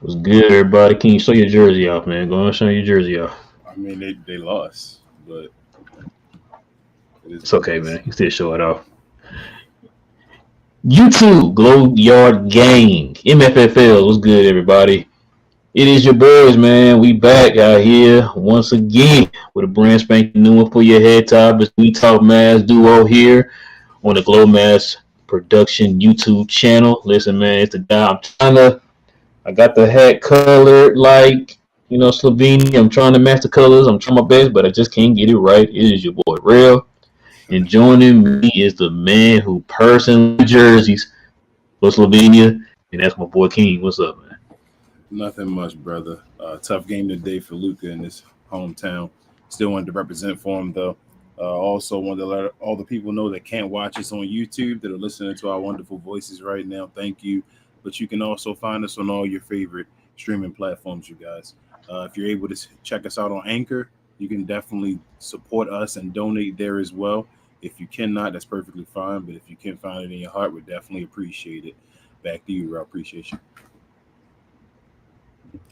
What's good, everybody? Can you show your jersey off, man? Go on, show your jersey off. I mean, they lost, but it is It's what it okay, is. man. You still show it off. YouTube, Glow Yard Gang, MFFL. What's good, everybody? It is your boys, man. We back out here once again with a brand spanking new one for your head top. It's We Talk Mavs duo here on the Glow Mass Production YouTube channel. Listen, man, it's the guy. I got the hat colored like, Slovenia. I'm trying to match the colors. I'm trying my best, but I just can't get it right. It is your boy, Real. And joining me is the man who personally jerseys for Slovenia, and that's my boy King. What's up, man? Nothing much, brother. Tough game today for Luka in his hometown. Still wanted to represent for him, though. Also, wanted to let all the people know that can't watch us on YouTube that are listening to our wonderful voices right now. Thank you. But you can also find us on all your favorite streaming platforms, you guys. If you're able to check us out on Anchor, you can definitely support us and donate there as well. If you cannot, that's perfectly fine. But if you can find it in your heart, we definitely appreciate it. Back to you, I appreciate you.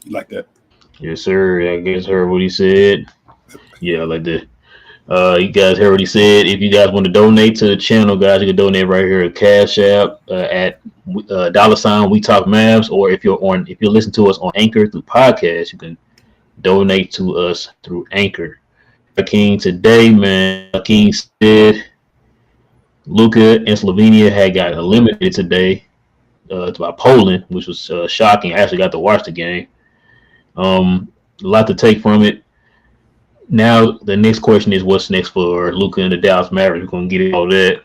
You like that? Yes, sir. I guys heard what he said. Yeah, I like that. You guys heard what he said. If you guys want to donate to the channel, guys, you can donate right here at Cash App at $ We Talk Mavs, or if you're listening to us on Anchor through podcast, you can donate to us through Anchor. King today, man. King said Luka and Slovenia had got eliminated today by Poland, which was shocking. I actually got to watch the game. A lot to take from it. Now the next question is what's next for Luka and the Dallas Mavericks. We're gonna get into all that.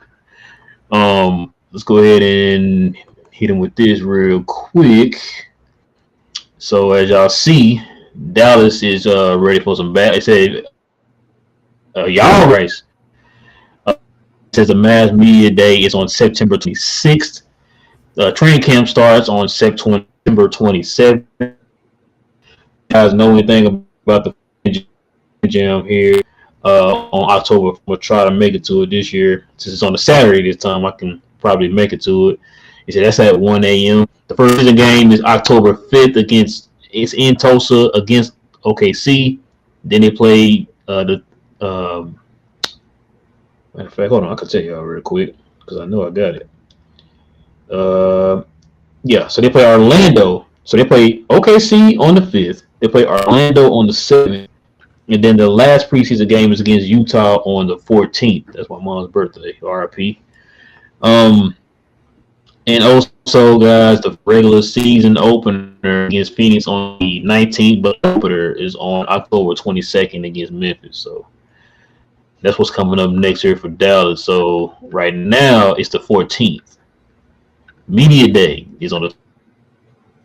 Let's go ahead and hit him with this real quick. So as y'all see, Dallas is ready for some bad. It said y'all race. It says the Mavs Media Day is on September 26th. Training camp starts on September 27th. You guys know anything about the jam here on October? We'll try to make it to it this year. Since it's on a Saturday this time, I can probably make it to it. He said that's at 1 a.m. The first season game is October 5th it's in Tulsa against OKC. Then they play the matter of fact, hold on, I can tell y'all real quick because I know I got it. Uh, yeah, so they play Orlando. So they play OKC on the 5th. They play Orlando on the 7th. And then the last preseason game is against Utah on the 14th. That's my mom's birthday. RIP. Um, and also, guys, the regular season opener against Phoenix on the 19th, but the opener is on October 22nd against Memphis. So that's what's coming up next year for Dallas. So right now it's the 14th. Media Day is on the.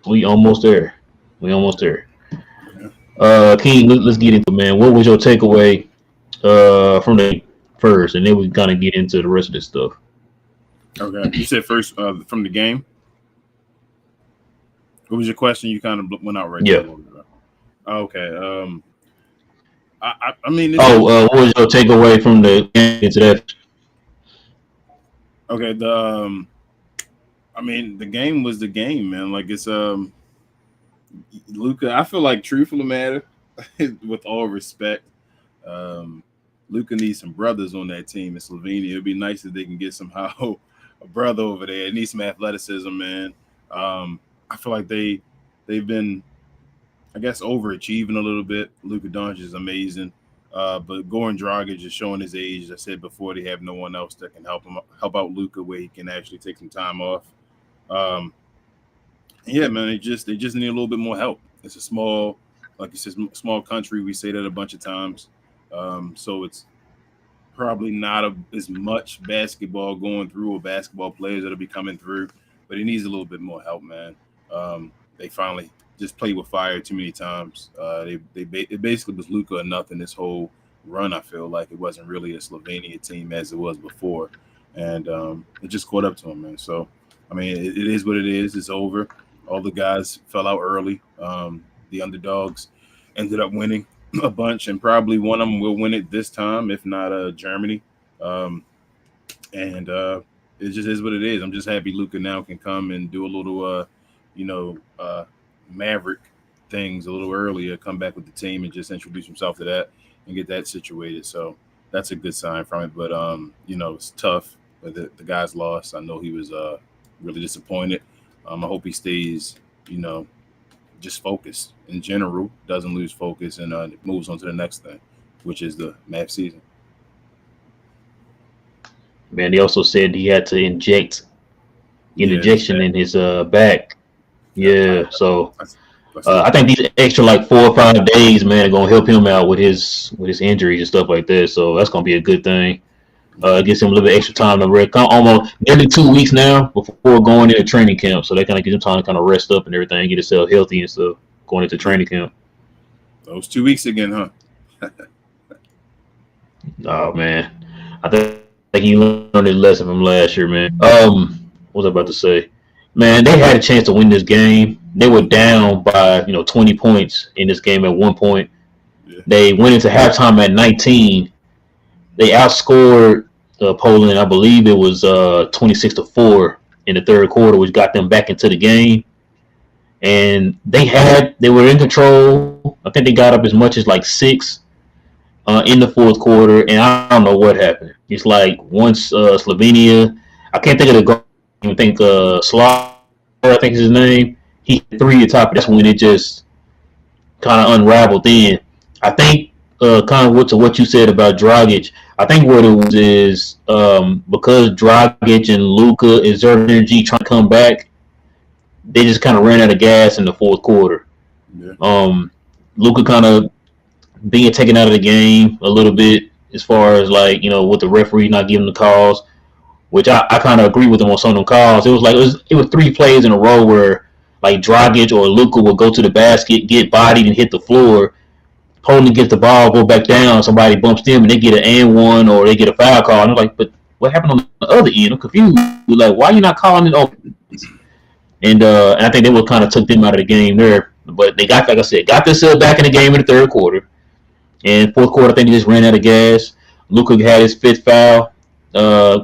We almost there. We almost there. Yeah. King, let's get into it, man. What was your takeaway from the first, and then we kind of get into the rest of this stuff. Okay. You said first from the game. What was your question? You kind of went out right there a Yeah. little bit. Okay. I mean, What was your takeaway from the game into that? okay. I mean, the game was the game, man. Like it's Luka. I feel like truth of the matter, with all respect, um, Luka needs some brothers on that team in Slovenia. It'd be nice if they can get somehow a brother over there. It needs some athleticism, man. I feel like they've been, I guess, overachieving a little bit. Luka Doncic is amazing, but Goran Dragic is showing his age. As I said before, they have no one else that can help out Luka where he can actually take some time off. Um, yeah, man, they just need a little bit more help. It's a small, like you said, small country. We say that a bunch of times, so it's probably not as much basketball going through or basketball players that'll be coming through, but he needs a little bit more help, man. They finally just played with fire too many times. It basically was Luka or nothing this whole run. I feel like it wasn't really a Slovenia team as it was before, and it just caught up to him, man. So, I mean, it is what it is. It's over. All the guys fell out early. The underdogs ended up winning a bunch, and probably one of them will win it this time, if not Germany. Um, and it just is what it is. I'm just happy Luca now can come and do a little, you know, Maverick things a little earlier, come back with the team and just introduce himself to that and get that situated. So that's a good sign from it. But it's tough. But the guy's lost. I know he was really disappointed. I hope he stays, just focused in general, doesn't lose focus, and moves on to the next thing, which is the Mavs season. Man, they also said he had to inject an Yeah, injection in his back. Yeah, so that's I think these extra like 4 or 5 days, man, are gonna help him out with his injuries and stuff like that. So that's gonna be a good thing. It gives him a little bit extra time to rest. Almost nearly 2 weeks now before going into training camp, so that kind of gives him time to kind of rest up and everything, get himself healthy and stuff going into training camp. those 2 weeks again, huh? Oh man, I think he learned his lesson from last year, man. What was I about to say? Man, they had a chance to win this game. They were down by 20 points in this game at one point. Yeah. They went into halftime at 19. They outscored Poland. I believe it was 26-4 in the third quarter, which got them back into the game. And they were in control. I think they got up as much as like 6 in the fourth quarter, and I don't know what happened. It's like once Slovenia, I can't think of the goal. I think Slav, I think is his name. He hit 3 at the top. That's when it just kind of unraveled. Then I think kind of to what you said about Dragic. I think what it was is because Dragic and Luka exerted energy trying to come back, they just kind of ran out of gas in the fourth quarter. Yeah. Luka kind of being taken out of the game a little bit as far as like with the referee not giving the calls, which I kind of agree with him on some of them calls. It was 3 plays in a row where like Dragic or Luka would go to the basket, get bodied, and hit the floor. Poland gets the ball, go back down, somebody bumps them, and they get an and one or they get a foul call. And I'm like, but what happened on the other end? I'm confused. Like, why are you not calling it open? And I think they would kind of took them out of the game there. But they got, like I said, got themselves back in the game in the third quarter. And fourth quarter, I think they just ran out of gas. Luka had his 5th foul,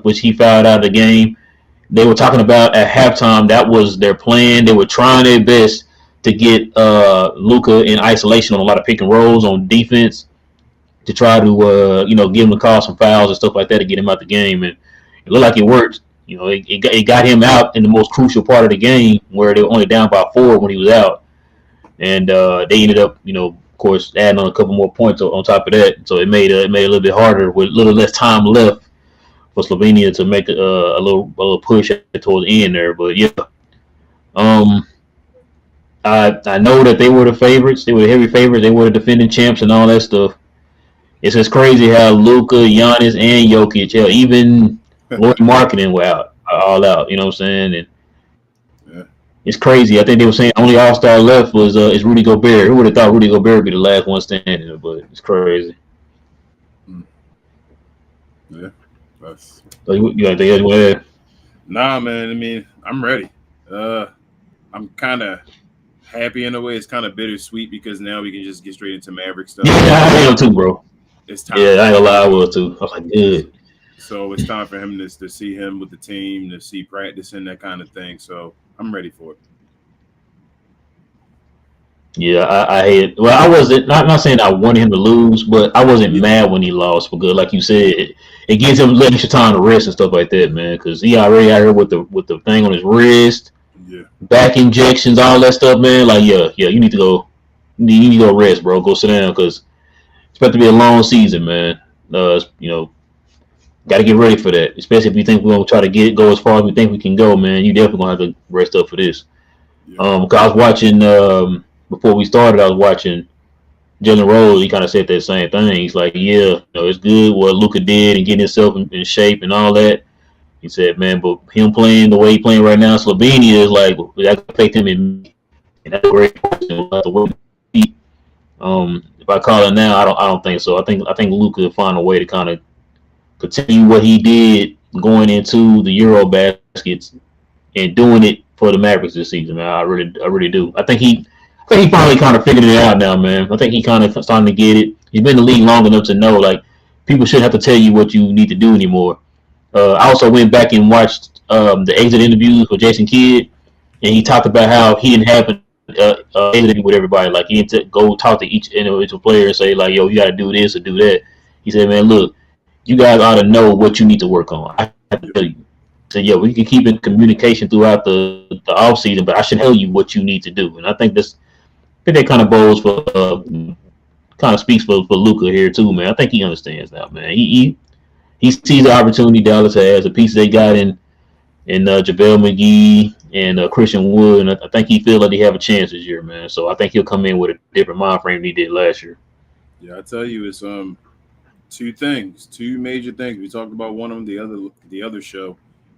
which he fouled out of the game. They were talking about at halftime that was their plan. They were trying their best to get Luka in isolation on a lot of pick and rolls on defense to try to give him to call some fouls and stuff like that to get him out the game. And it looked like it worked. It got him out in the most crucial part of the game where they were only down by 4 when he was out. And they ended up, of course, adding on a couple more points on top of that. So it made it a little bit harder with a little less time left for Slovenia to make a little push towards the end there. But yeah, I know that they were the favorites. They were the heavy favorites. They were the defending champs and all that stuff. It's just crazy how Luka, Giannis, and Jokic, even Lord Marketing were all out. You know what I'm saying? And yeah. It's crazy. I think they were saying only All-Star left is Rudy Gobert. Who would have thought Rudy Gobert would be the last one standing? But it's crazy. Yeah. So you got anything else you want to add? Nah, man. I mean, I'm ready. I'm kind of happy in a way. It's kind of bittersweet because now we can just get straight into Maverick stuff. Yeah, I am too, bro. It's time. Yeah, I ain't gonna lie, I was too. I was like, good. So it's time for him to see him with the team, to see practice and that kind of thing. So I'm ready for it. Yeah, I hate it. Well, I wasn't not saying I wanted him to lose, but I wasn't mad when he lost because, like you said, it gives him a little extra time to rest and stuff like that, man. Because he already out here with the thing on his wrist, back injections, all that stuff, man. Like, yeah, you need to go, rest, bro. Go sit down because it's about to be a long season, man. Got to get ready for that. Especially if you think we're gonna try to go as far as we think we can go, man. You definitely gonna have to rest up for this. Because I was watching. Before we started, I was watching Jalen Rose. He kind of said that same thing. He's like, yeah, it's good what Luka did and getting himself in shape and all that. He said, man, but him playing the way he's playing right now, Slovenia is like, that could affect him and that's a great question. If I call it now, I don't think so. I think Luka will find a way to kind of continue what he did going into the Euro baskets and doing it for the Mavericks this season, man. I really do. I think he finally kind of figured it out now, man. I think he kind of starting to get it. He's been in the league long enough to know, like, people shouldn't have to tell you what you need to do anymore. I also went back and watched the exit interviews with Jason Kidd, and he talked about how he didn't have with everybody. Like, he didn't go talk to each individual player and say, like, yo, you got to do this or do that. He said, man, look, you guys ought to know what you need to work on. I have to tell you. So, yeah, we can keep in communication throughout the off season, but I should tell you what you need to do. And I think that kind of bodes for, kind of speaks for Luka here too, man. I think he understands now, man. He sees the opportunity Dallas has, the piece they got in JaVale McGee and Christian Wood, and I think he feels like they have a chance this year, man. So I think he'll come in with a different mind frame than he did last year. Yeah, I tell you, it's two major things. We talked about one of them the other show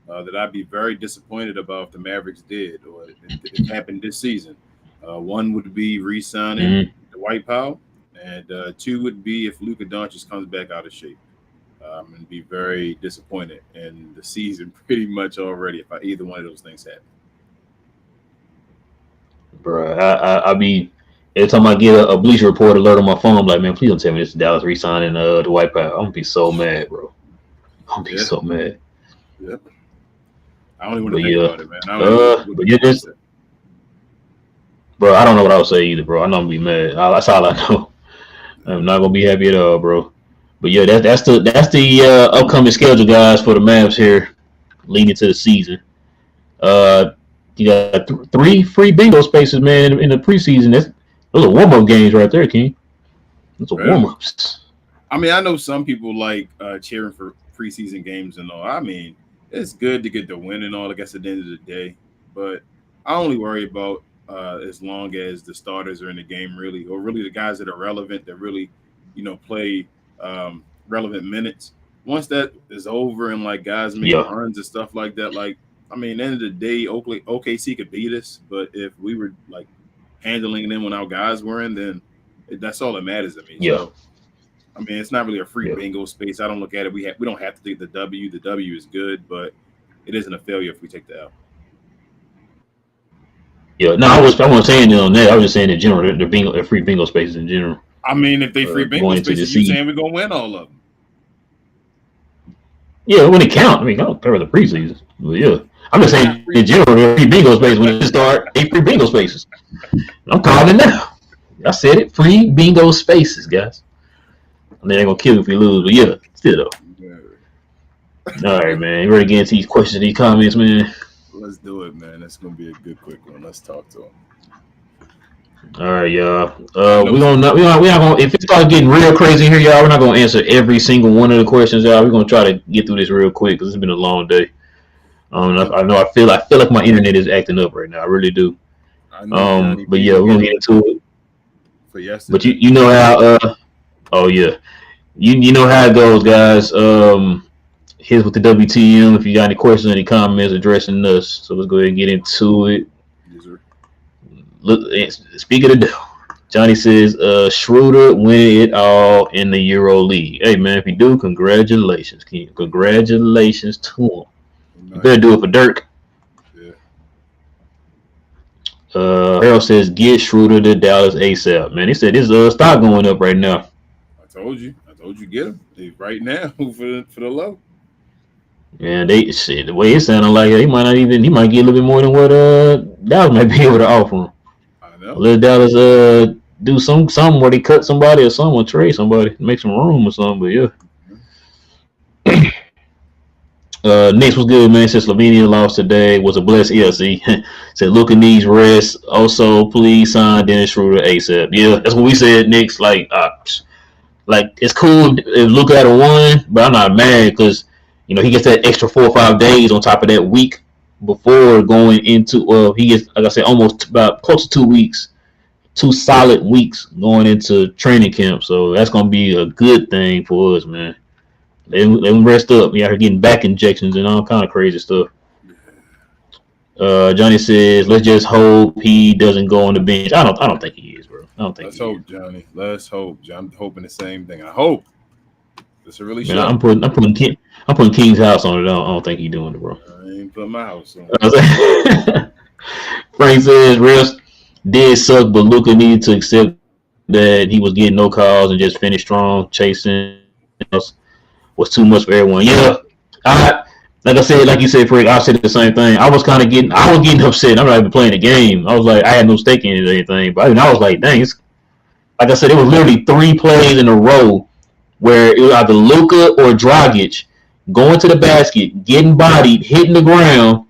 that I'd be very disappointed about if the Mavericks did or it happened this season. One would be re-signing Dwight Powell, and two would be if Luka Doncic comes back out of shape. I'm going to be very disappointed in the season pretty much already if either one of those things happen. Bro, I be every time I get a Bleacher Report alert on my phone, I'm like, man, please don't tell me this is Dallas re-signing Dwight Powell. I'm gonna be so mad, bro. I'm gonna be so mad. Yep. I don't even want to think about it, man. But just, bro, I don't know what I would say either, bro. I know I'm gonna be mad. That's all I know. I'm not gonna be happy at all, bro. But yeah, that's the upcoming schedule, guys, for the Mavs here, leading to the season. You got 3 free bingo spaces, man, in the preseason. Those are warm-up games right there, King. Those are warm-ups. I mean, I know some people like cheering for preseason games and all. I mean, it's good to get the win and all, I guess, at the end of the day. But I only worry about as long as the starters are in the game, really, or really the guys that are relevant, that really, play relevant minutes. Once that is over and, like, guys make runs and stuff like that, like, I mean, at the end of the day, OKC could beat us, but if we were, like, handling them when our guys were in, then that's all that matters to me. Yeah. So, I mean, it's not really a free bingo space. I don't look at it. We don't have to take the W. The W is good, but it isn't a failure if we take the L. Yeah, no, I wasn't saying on that. I was just saying in general, the free bingo spaces in general. I mean, if they free bingo spaces, you're saying we're gonna win all of them. Yeah, when it counts. I mean, I don't care about the preseason. But yeah, I'm just saying in general, the free bingo spaces when it start, 8 free bingo spaces. I'm calling it now. I said it. Free bingo spaces, guys. And they're gonna kill if we lose, but yeah, still though. All right, man. You ready to get into these questions, these comments, man? Let's do it, man. That's gonna be a good, quick one. Let's talk to them. All right, y'all. We're not gonna. If it starts getting real crazy here, y'all, we're not gonna answer every single one of the questions, y'all. We're gonna try to get through this real quick because it's been a long day. I feel like my internet is acting up right now. I really do. But yeah, we're gonna get into it. For yesterday. But you know how. Oh yeah. You know how it goes, guys. Here's with the WTM. If you got any questions, any comments addressing us, so let's go ahead and get into it. Yes, sir. Look, speak of the devil. Johnny says, Schroeder win it all in the Euro League. Hey man, if you do, congratulations, King. Congratulations to him. Nice. You better do it for Dirk. Yeah. Harold says, get Schroeder to Dallas ASAP. Man, he said his stock going up right now. I told you, get him right now for the low. Yeah, they said the way it sounded like he might get a little bit more than what Dallas might be able to offer him. I know. Let Dallas do something where they cut somebody or someone trade somebody, make some room or something. But yeah. Next was good, man. Since Slovenia lost today, was a blessing. Yeah, see, said Luka needs rest. Also, please sign Dennis Schroeder ASAP. Yeah, that's what we said. Next, like it's cool if Luka had won, but I'm not mad because he gets that extra 4 or 5 days on top of that week before going into. He gets, like I said, almost about close to 2 weeks, 2 solid weeks going into training camp. So that's gonna be a good thing for us, man. Let him rest up. We out here getting back injections and all kind of crazy stuff. Johnny says, let's just hope he doesn't go on the bench. I don't think he is, bro. I don't think. Let's hope, Johnny. Let's hope. I'm hoping the same thing. I hope. It's a really. I'm putting King's house on it. I don't think he's doing it, bro. I ain't putting my house on it. Frank says, refs did suck, but Luka needed to accept that he was getting no calls and just finish strong. Chasing was too much for everyone. Yeah, like I said, like you said, Frank, I said the same thing. I was getting upset. I'm not even playing the game. I was like, I had no stake in it or anything. But I was like, dang, like I said, it was literally 3 plays in a row where it was either Luka or Dragic going to the basket, getting bodied, hitting the ground.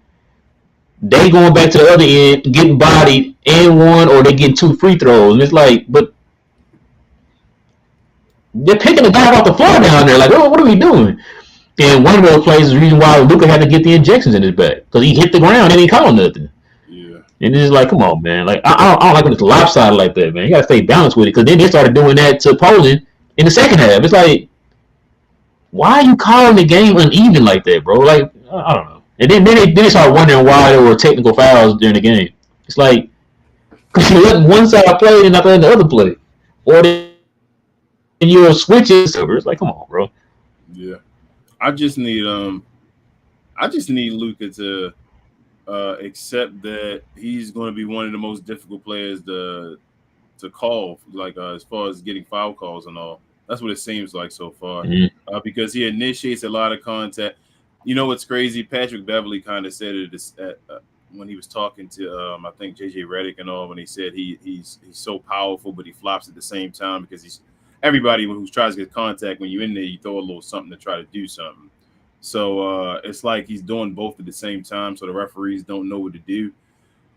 They going back to the other end, getting bodied and one, or they getting 2 free throws. And it's like, but they're picking the guy off the floor down there. Like, oh, what are we doing? And one of those plays is the reason why Luka had to get the injections in his back because he hit the ground and he called nothing. Yeah. And it's like, come on, man. Like, I don't like when it's lopsided like that, man. You got to stay balanced with it because then they started doing that to Poland in the second half. It's like, why are you calling the game uneven like that, bro? Like, I don't know. And then they started wondering why there were technical fouls during the game. It's like, because you're letting one side play and not letting the other play. Or then you're switching. It's like, come on, bro. Yeah. I just need Luka to accept that he's going to be one of the most difficult players to call, like as far as getting foul calls and all. That's what it seems like so far, because he initiates a lot of contact. You know what's crazy? Patrick Beverley kind of said it when he was talking to I think JJ Redick and all, when he said he's so powerful, but he flops at the same time because he's everybody who tries to get contact. When you're in there, you throw a little something to try to do something. So it's like he's doing both at the same time, so the referees don't know what to do.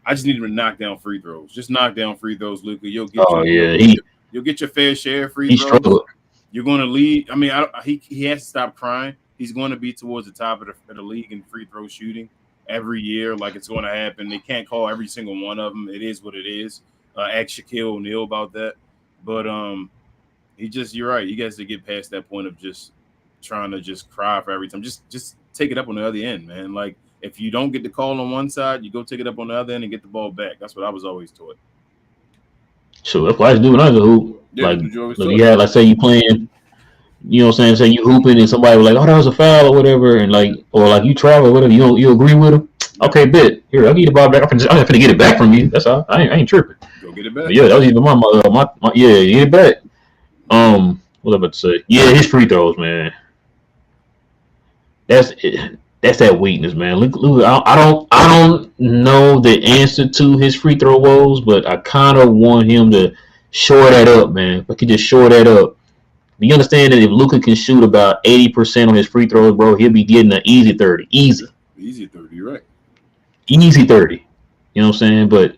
I just need him to knock down free throws. Just knock down free throws, Luka. You'll get you'll get your fair share of free throws. Struggled. You're going to lead. I mean, he has to stop crying. He's going to be towards the top of the league in free throw shooting every year. Like, it's going to happen. They can't call every single one of them. It is what it is. Ask Shaquille O'Neal about that. But you're right. You guys to get past that point of just trying to just cry for every time. Just take it up on the other end, man. Like, if you don't get the call on one side, you go take it up on the other end and get the ball back. That's what I was always taught. Sure, that's why I was doing another hoop. Yeah, like, like say you playing, you know what I'm saying? Say you hooping and somebody was like, oh, that was a foul or whatever, and like, or like you travel or whatever, you agree with them? Okay, bet. Here, I'll get the ball back. I'm gonna get it back from you. That's all. I ain't tripping. Go get it back. But yeah, that was even my yeah, get it back. What was I about to say? Yeah, his free throws, man. That's that weakness, man. Luka, I don't know the answer to his free throw woes, but I kind of want him to shore that up, man. If I could just shore that up. You understand that if Luka can shoot about 80% on his free throws, bro, he'll be getting an easy 30. Easy 30, you're right. Easy 30. You know what I'm saying? But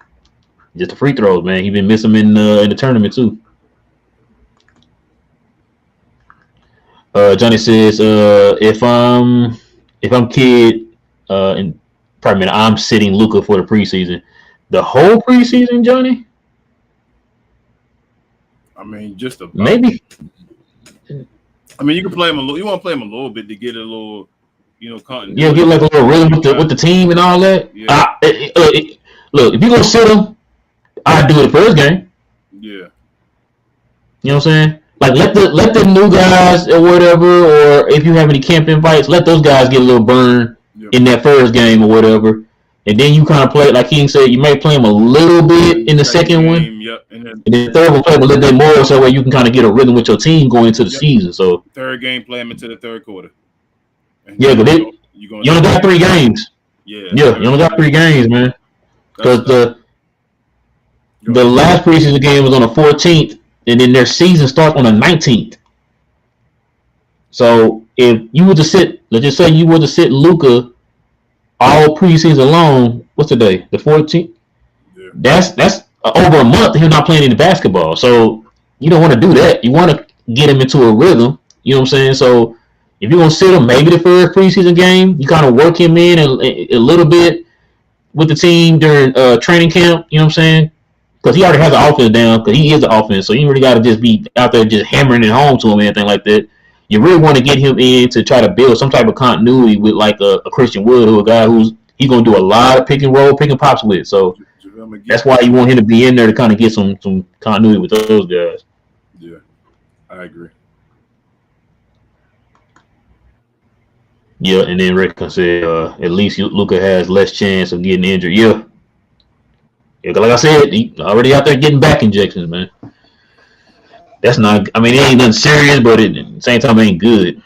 just the free throws, man. He's been missing them in the tournament too. Johnny says, if I'm kid, and probably I'm sitting Luka for the preseason. The whole preseason, Johnny? I mean, just about. Maybe. I mean, you can play him a little. You want to play him a little bit to get a little, continuity. Yeah, get like a little rhythm with the team and all that. Yeah. Look, if you're gonna sit him, I'd do it the first game. Yeah. You know what I'm saying? Like let the new guys or whatever, or if you have any camp invites, let those guys get a little burn in that first game or whatever. And then you kind of play, like King said, you may play him a little bit in the second one. Yep. And then the third one, play him a little bit more, so that you can kind of get a rhythm with your team going into the season. So third game, play him into the third quarter. Yeah, but you only got 3 games. Yeah, you only got 3 games, man. Because the last preseason game was on the 14th, and then their season starts on the 19th. So if you were to sit, let's just say you were to sit Luka all preseason long, what's the day? The 14th? Yeah. That's over a month he's not playing any basketball. So you don't want to do that. You want to get him into a rhythm. You know what I'm saying? So if you're going to sit him maybe the first preseason game, you kind of work him in a little bit with the team during training camp. You know what I'm saying? Because he already has the offense down, because he is the offense. So you really got to just be out there just hammering it home to him and anything like that. You really want to get him in to try to build some type of continuity with like a Christian Wood, who a guy he's going to do a lot of pick and roll, pick and pops with. So that's why you want him to be in there to kind of get some continuity with those guys. Yeah, I agree. Yeah, and then Rick can say at least Luka has less chance of getting injured. Yeah, like I said, he already out there getting back injections, man. That's not. I mean, it ain't nothing serious, but at the same time, it ain't good.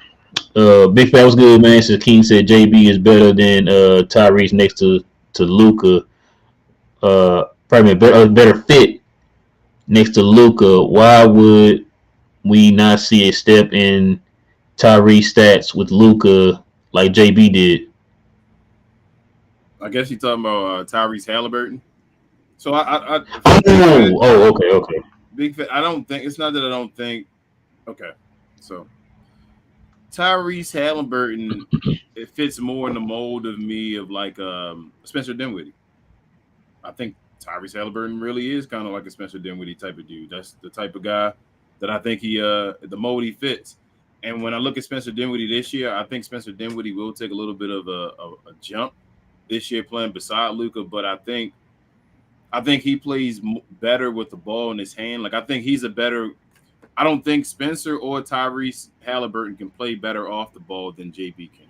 Big Fat was good, man. So King said JB is better than Tyrese next to Luka. Probably a better fit next to Luka. Why would we not see a step in Tyrese stats with Luka like JB did? I guess you're talking about Tyrese Halliburton. So Okay. Big Fat. I don't think it's not that I don't think. Okay, so Tyrese Halliburton, it fits more in the mold of me of like Spencer Dinwiddie. I think Tyrese Halliburton really is kind of like a Spencer Dinwiddie type of dude. That's the type of guy that I think the mold he fits. And when I look at Spencer Dinwiddie this year, I think Spencer Dinwiddie will take a little bit of a jump this year playing beside Luka, but I think he plays better with the ball in his hand. Like I think he's a better. I don't think Spencer or Tyrese Halliburton can play better off the ball than JB can.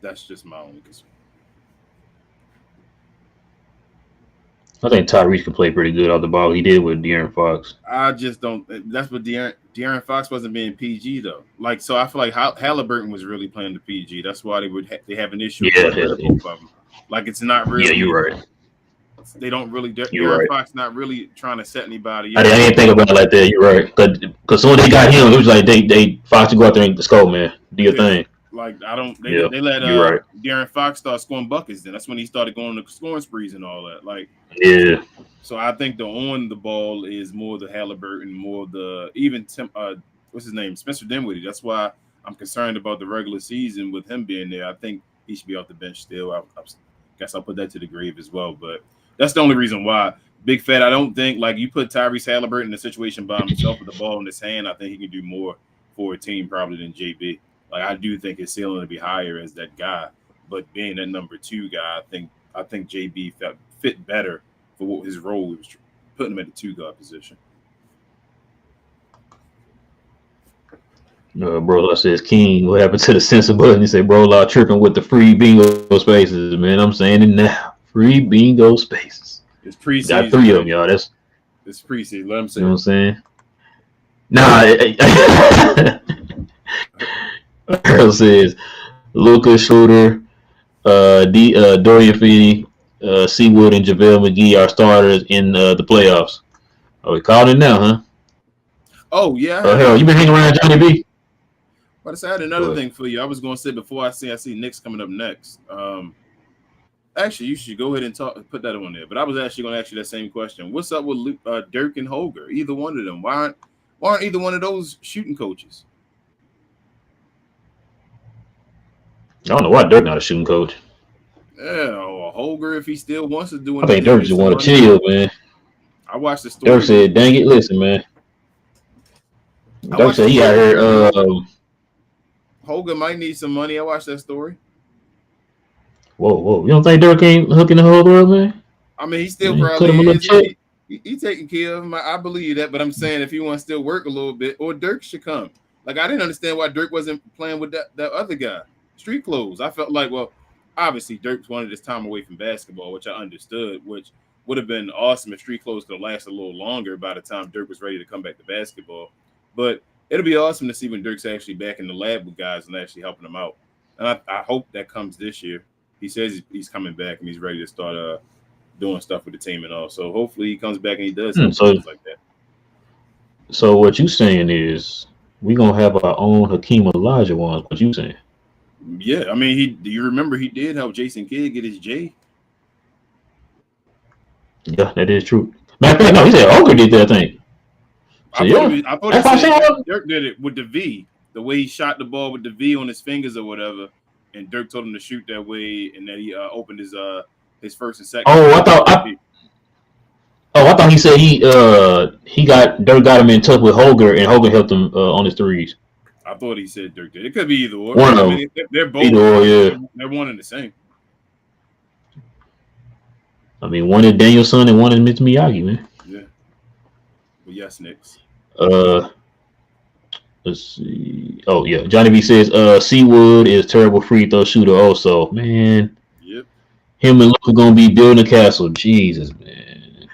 That's just my only concern. I think Tyrese can play pretty good off the ball. He did with De'Aaron Fox. I just don't. That's what De'Aaron Fox wasn't being PG though. Like so, I feel like Halliburton was really playing the PG. That's why they have an issue. Yeah, with both of them. Like it's not really. Yeah, you're right. They don't really. De'Aaron right. Fox not really trying to set anybody. I didn't think about it like that. You're right. Because when they got him, it was like they Fox to go out there and score, man. Do your thing. Like I don't. They let right. De'Aaron Fox start scoring buckets. Then that's when he started going to scoring sprees and all that. Like yeah. So I think the on the ball is more the Halliburton, more the even what's his name, Spencer Dinwiddie. That's why I'm concerned about the regular season with him being there. I think he should be off the bench still. I guess I'll put that to the grave as well. But that's the only reason why. Big Fat, I don't think like you put Tyrese Halliburton in a situation by himself with the ball in his hand. I think he can do more for a team probably than JB. Like I do think his ceiling to be higher as that guy, but being that number 2 guy, I think JB fit better for what his role was putting him at the 2 guard position. Bro, says King. What happened to the censor button? He said, "Bro, law tripping with the free bingo spaces, man." I'm saying it now. Free bingo spaces. It's preseason. Got 3 of them, y'all. It's preseason. Let him say. You know what I'm saying? Nah. Earl says Luka Schroeder, Dorian Finney, Seawood, and JaVale McGee are starters in the playoffs. Oh, we called it now, huh? Oh yeah. Hell, you been hanging around Johnny B? But I had another thing for you. I was going to say before I see Knicks coming up next. Actually, you should go ahead and put that on there. But I was actually going to ask you that same question. What's up with Dirk and Holger? Either one of them. Why aren't either one of those shooting coaches? I don't know why Dirk not a shooting coach. Yeah, or Holger if he still wants to do it. I think Dirk just want to chill, man. I watched the story. Dirk said, "Dang it, listen, man." Dirk said he out here. Holger might need some money. I watched that story. Whoa! You don't think Dirk ain't hooking the whole world, man? I mean, he still probably is. He taking care of him. I believe that, but I'm saying if he wants to still work a little bit, or Dirk should come. Like I didn't understand why Dirk wasn't playing with that other guy. Street clothes. I felt like, well, obviously Dirk wanted his time away from basketball, which I understood, which would have been awesome if street clothes could last a little longer by the time Dirk was ready to come back to basketball. But it'll be awesome to see when Dirk's actually back in the lab with guys and actually helping them out. And I hope that comes this year. He says he's coming back and he's ready to start doing stuff with the team and all. So hopefully he comes back and he does things like that. So what you saying is we're going to have our own Hakeem Olajuwon. What you saying? Yeah, I mean, do you remember he did help Jason Kidd get his J? Yeah, that is true. Matter of fact, no, he said Ogre did that thing. So, I thought he said Dirk did it with the V, the way he shot the ball with the V on his fingers or whatever, and Dirk told him to shoot that way, and then he opened his first and second. I thought he said Dirk got him in touch with Holger, and Holger helped him on his threes. I thought he said Dirk did. It could be either or. One of them. They're both. Either or, yeah. They're one and the same. I mean, one is Danielson and one is Mitch Miyagi, man. Yeah. Well, yes, Knicks. Let's see. Oh yeah, Johnny B says Seawood is terrible free throw shooter. Also, man. Yep. Him and Luka gonna be building a castle. Jesus, man.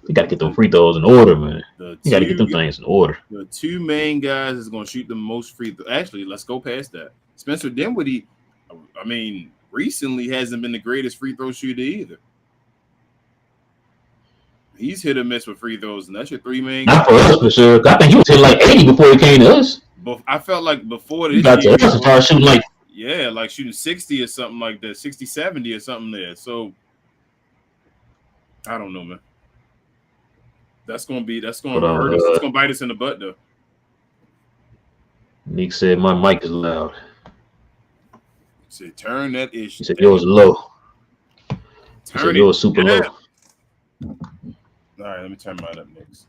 You got to get them free throws in order, man. The You got to get them things in order. The two main guys is going to shoot the most free throws. Actually, let's go past that. Spencer Dinwiddie, I mean, recently hasn't been the greatest free throw shooter either. He's hit or miss with free throws, and that's your three main guys. Not for us, for sure. I think he was hitting like 80 before he came to us. But I felt like before this He got to us and started shooting like like shooting 60 or something like that, 60, 70 or something there. So I don't know, man. That's gonna hurt us. It's gonna bite us in the butt, though. Nick said my mic is loud. He said, turn that issue. He said yours is low. He said yours super low. All right, let me turn mine up next.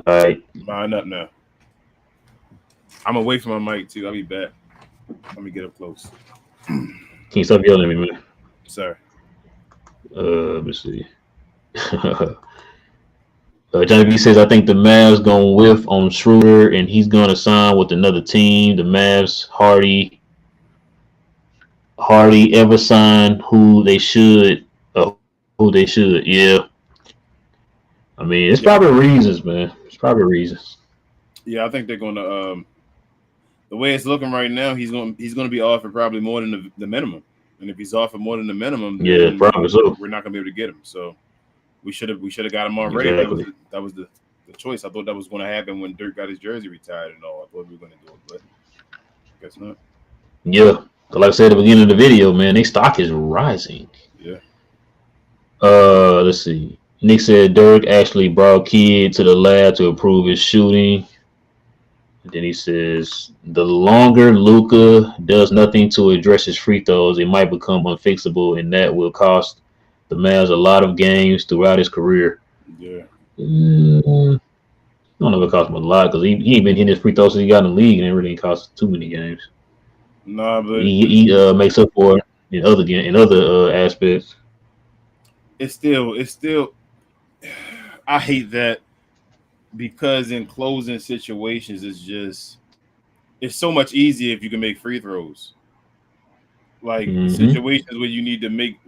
All right. Mine up now. I'm away from my mic, too. I'll be back. Let me get up close. Can you stop yelling at me, man? Sorry. Let me see. Johnny B says, I think the Mavs going to whiff on Schroeder, and he's going to sign with another team. The Mavs, Hardy ever sign who they should. Yeah. I mean, it's probably reasons, man. It's probably reasons. Yeah, I think they're going to. The way it's looking right now, he's going to be offered probably more than the minimum. And if he's offered more than the minimum, yeah, probably so. We're not going to be able to get him. So we should have got him already. Exactly. That was the choice. I thought that was going to happen when Dirk got his jersey retired and all. I thought we were going to do it, but I guess not. Yeah, like I said at the beginning of the video, man, their stock is rising. Yeah. Let's see. Nick said Dirk actually brought Kidd to the lab to improve his shooting. And then he says, the longer Luka does nothing to address his free throws, it might become unfixable, and that will cost the Mavs a lot of games throughout his career. Yeah. I don't know if it cost him a lot because he ain't been hitting his free throws since he got in the league, and it really ain't cost too many games. Nah, but he makes up for it in other aspects. It's still. I hate that because in closing situations, it's so much easier if you can make free throws. Like situations where you need to make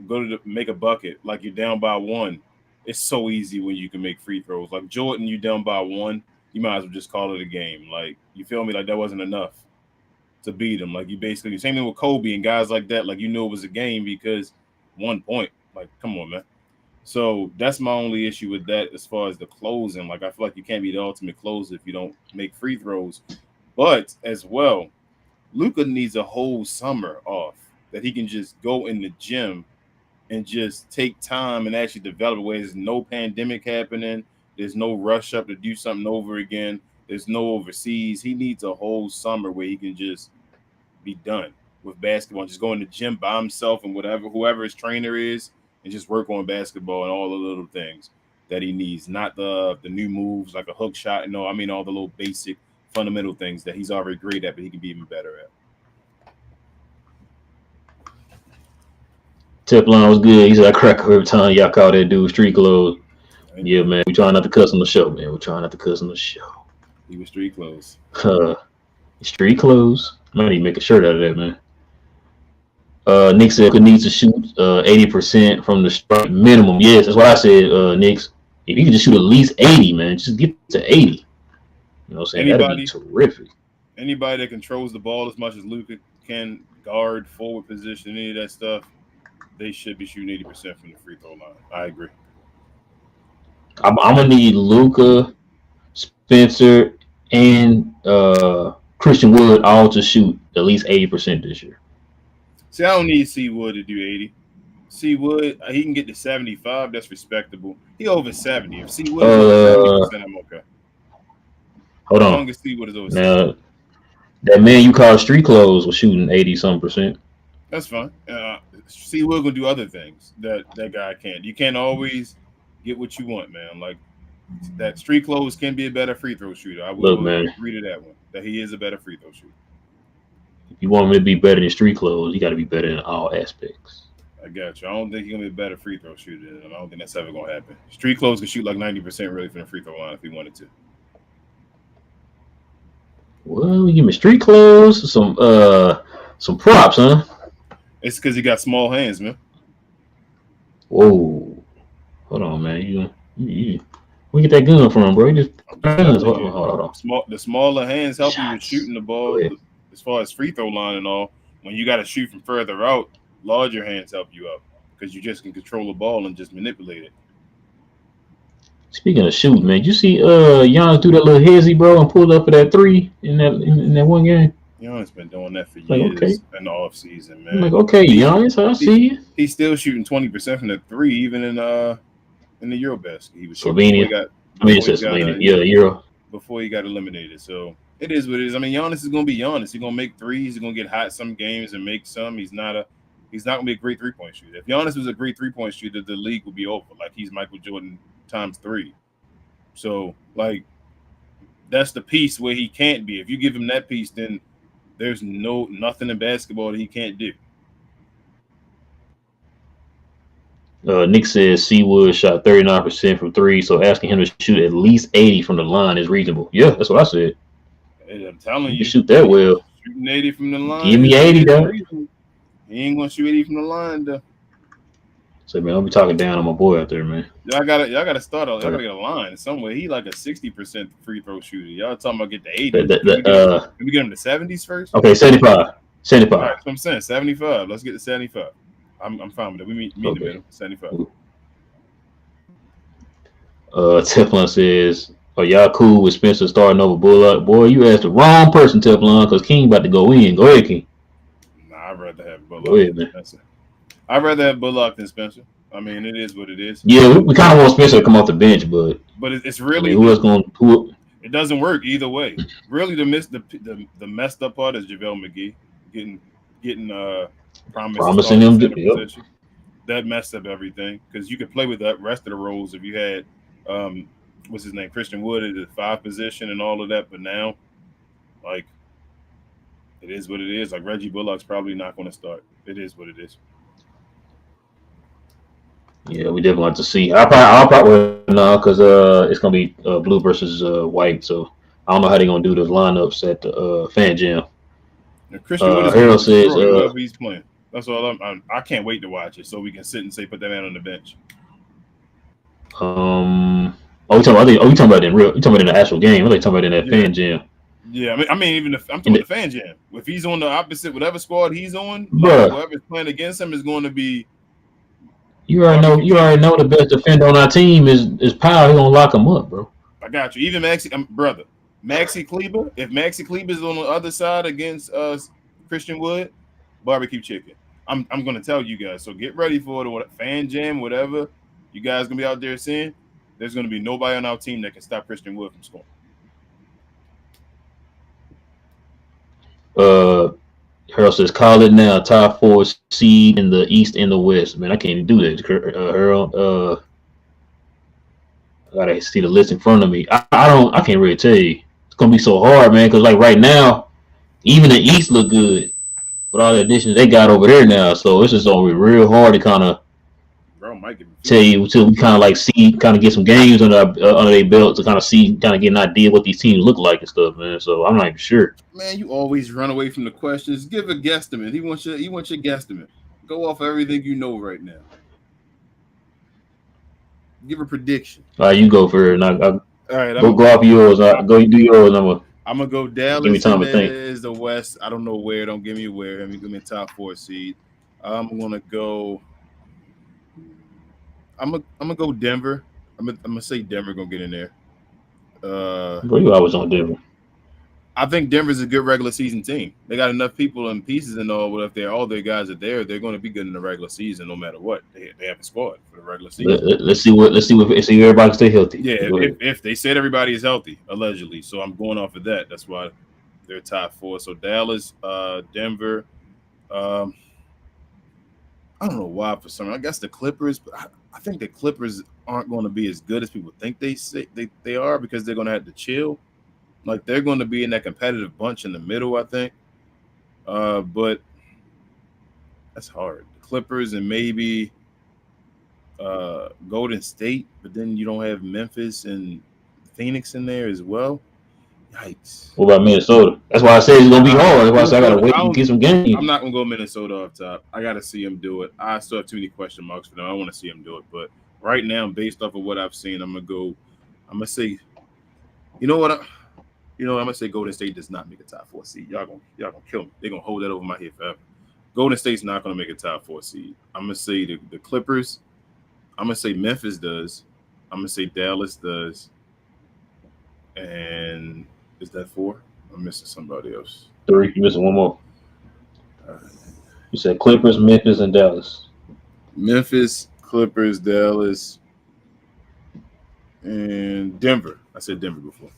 a bucket, like you're down by one. It's so easy when you can make free throws. Like Jordan, you down by one, you might as well just call it a game. Like, you feel me? Like that wasn't enough to beat him. Like you basically, same thing with Kobe and guys like that. Like you knew it was a game because 1 point. Like, come on, man. So that's my only issue with that as far as the closing. Like, I feel like you can't be the ultimate closer if you don't make free throws. But as well, Luka needs a whole summer off that he can just go in the gym and just take time and actually develop where there's no pandemic happening. There's no rush up to do something over again. There's no overseas. He needs a whole summer where he can just be done with basketball, just go in the gym by himself and whoever his trainer is, and just work on basketball and all the little things that he needs. Not the new moves like a hook shot. No, I mean all the little basic fundamental things that he's already great at, but he can be even better at. Teflon was good. He said, I crack every time y'all call that dude street clothes. Yeah, man. We trying not to cuss on the show, man. We're trying not to cuss on the show. He was street clothes. Street clothes. Might need to make a shirt out of that, man. Nick said could needs to shoot 80% from the strike minimum. Yes, that's what I said, Nick. If you can just shoot at least 80, man, just get to 80. You know what I'm saying? That'd be terrific. Anybody that controls the ball as much as Luka can, guard, forward position, any of that stuff, they should be shooting 80% from the free throw line. I agree. I'm gonna need Luka, Spencer, and Christian Wood all to shoot at least 80% this year. See, I don't need C Wood to do 80. C Wood, he can get to 75. That's respectable. He over 70. If C Wood is over 70%, I'm okay. Hold on. As long as C Wood is over 70. Now, that man you call street clothes was shooting 80-some%. That's fine. C Wood gonna do other things that guy can't. You can't always get what you want, man. Like that street clothes can be a better free throw shooter. I will agree to that one. That he is a better free throw shooter. If you want him to be better than street clothes, you got to be better in all aspects. I got you. I don't think he's gonna be a better free throw shooter, and I don't think that's ever gonna happen. Street clothes can shoot like 90% really from the free throw line if he wanted to. Well, we give him street clothes, some props, huh? It's because he got small hands, man. Whoa, hold on, man. You We get that gun from, bro. He just I'm just guns. telling Hold you, on, hold on. the smaller hands help you with Shots. shooting the Go ball ahead. as far as free throw line and all. When you got to shoot from further out, larger hands help you out because you just can control the ball and just manipulate it. Speaking of shooting, man, you see Giannis do that little hezzy, bro, and pull up for that three in that one game. Giannis been doing that for Like, okay. years in the off season, I'm like, man. okay, He Giannis, I he see you. he's still shooting 20% from the three, even in the Eurobasket. He was shooting Slovenia. I mean, it before he says got Slovenia. Yeah, Euro. before he got eliminated. So it is what it is. I mean, Giannis is gonna be Giannis. He's gonna make threes. He's gonna get hot some games and make some. He's not gonna be a great 3-point shooter. If Giannis was a great 3-point shooter, the league would be over. Like he's Michael Jordan times three. So like that's the piece where he can't be. If you give him that piece, then there's nothing in basketball that he can't do. Nick says Seawood shot 39% from three, so asking him to shoot at least 80 from the line is reasonable. Yeah, that's what I said. And I'm telling You can you, shoot that well. shooting 80 from the line Give me 80, is though. reasonable. He ain't gonna shoot 80 from the line though. So, man, I'll be talking down on my boy out there, man. Y'all gotta start. Y'all All gotta right. get a line somewhere. He like a 60% free throw shooter. Y'all talking about get the 80s? The, the, the, uh, Can we get him to 70s first? okay, 75. All right, 75. so I'm saying 75. Let's get to 75. I'm fine with it. We meet in the Okay. middle. 75. Teflon says, are y'all cool with Spencer starting over Bullock? Boy, you asked the wrong person, Teflon, because King about to go in. Go ahead, King. Nah, I'd rather have Go Bullock ahead, than man. Spencer. I'd rather have Bullock than Spencer. I mean, it is what it is. Yeah, we kind of want Spencer to come off the bench, but But it's I really mean, who else going to it doesn't work either way. Really, the messed up part is JaVale McGee getting promised to promising start the him? center Yep. position. That messed up everything because you could play with that rest of the roles if you had what's his name, Christian Wood at the 5 position and all of that. But now, like, it is what it is. Like Reggie Bullock's probably not going to start. It is what it is. Yeah, we definitely want to see. I'll probably no, because it's gonna be blue versus white. So I don't know how they're gonna do those lineups at the fan jam. And Christian Wood is going to Harold says, destroy whoever he's playing. That's all. I can't wait to watch it so we can sit and say put that man on the bench. oh, you talking about? Oh, you talking about in real? You talking about in the actual game? Or they talking about in that Yeah. fan jam? Yeah, I mean, even I'm talking about the fan jam. If he's on the opposite, whatever squad he's on, like Bruh. whoever's playing against him is going to be. You already know. You already know the best defender on our team is Powell. He gonna lock him up, bro. I got you. Even Maxi, brother, Maxi Kleber. If Maxi Kleber is on the other side against Christian Wood, barbecue chicken. I'm going to tell you guys. So get ready for the fan jam, whatever you guys gonna be out there seeing. There's going to be nobody on our team that can stop Christian Wood from scoring. Harold says, call it now. Top 4 seed in the East and the West. Man, I can't even do that, Harold. I gotta see the list in front of me. I can't really tell you. It's gonna be so hard, man. Because like right now, even the East look good with all the additions they got over there now. So it's just gonna be real hard to kind of tell you until we kind of like see, kind of get some games under their belt to kind of see, kind of get an idea what these teams look like and stuff, man. So I'm not even sure. Man, you always run away from the questions. Give a guesstimate. He wants your guesstimate. Go off everything you know right now. Give a prediction. All right, you go for it. All right, go off yours. Go do yours. I'm gonna go Dallas. Give me time to think. Is the West. I don't know where. Don't give me where. Give me top 4 seed. I'm gonna go. I'm gonna go Denver. I'm gonna say Denver gonna get in there. Bro, you always on Denver. I think Denver's a good regular season team. They got enough people and pieces and all. But if all their guys are there, they're going to be good in the regular season, no matter what. They have a squad for the regular season. Let's see if everybody can stay healthy. Yeah, if they said everybody is healthy, allegedly. So I'm going off of that. That's why they're top 4. So Dallas, Denver. I don't know why for some. I guess the Clippers, but I think the Clippers aren't going to be as good as people think they are because they're going to have to chill. Like they're going to be in that competitive bunch in the middle, I think. But that's hard. The Clippers and maybe Golden State, but then you don't have Memphis and Phoenix in there as well. Yikes. What about Minnesota? That's why I say it's going to be hard. That's why I say I got to wait and get some games. I'm not going to go Minnesota off top. I got to see them do it. I still have too many question marks for them. I want to see them do it. But right now, based off of what I've seen, I'm going to go I'm gonna say, you know what? I'm gonna say Golden State does not make a top 4 seed. Y'all gonna kill me. They're gonna hold that over my head forever. Golden State's not gonna make a top 4 seed. I'm gonna say the Clippers. I'm gonna say Memphis does. I'm gonna say Dallas does. And is that 4? I'm missing somebody else. 3. You missing one more. You said Clippers, Memphis, and Dallas. Memphis, Clippers, Dallas, and Denver. I said Denver before.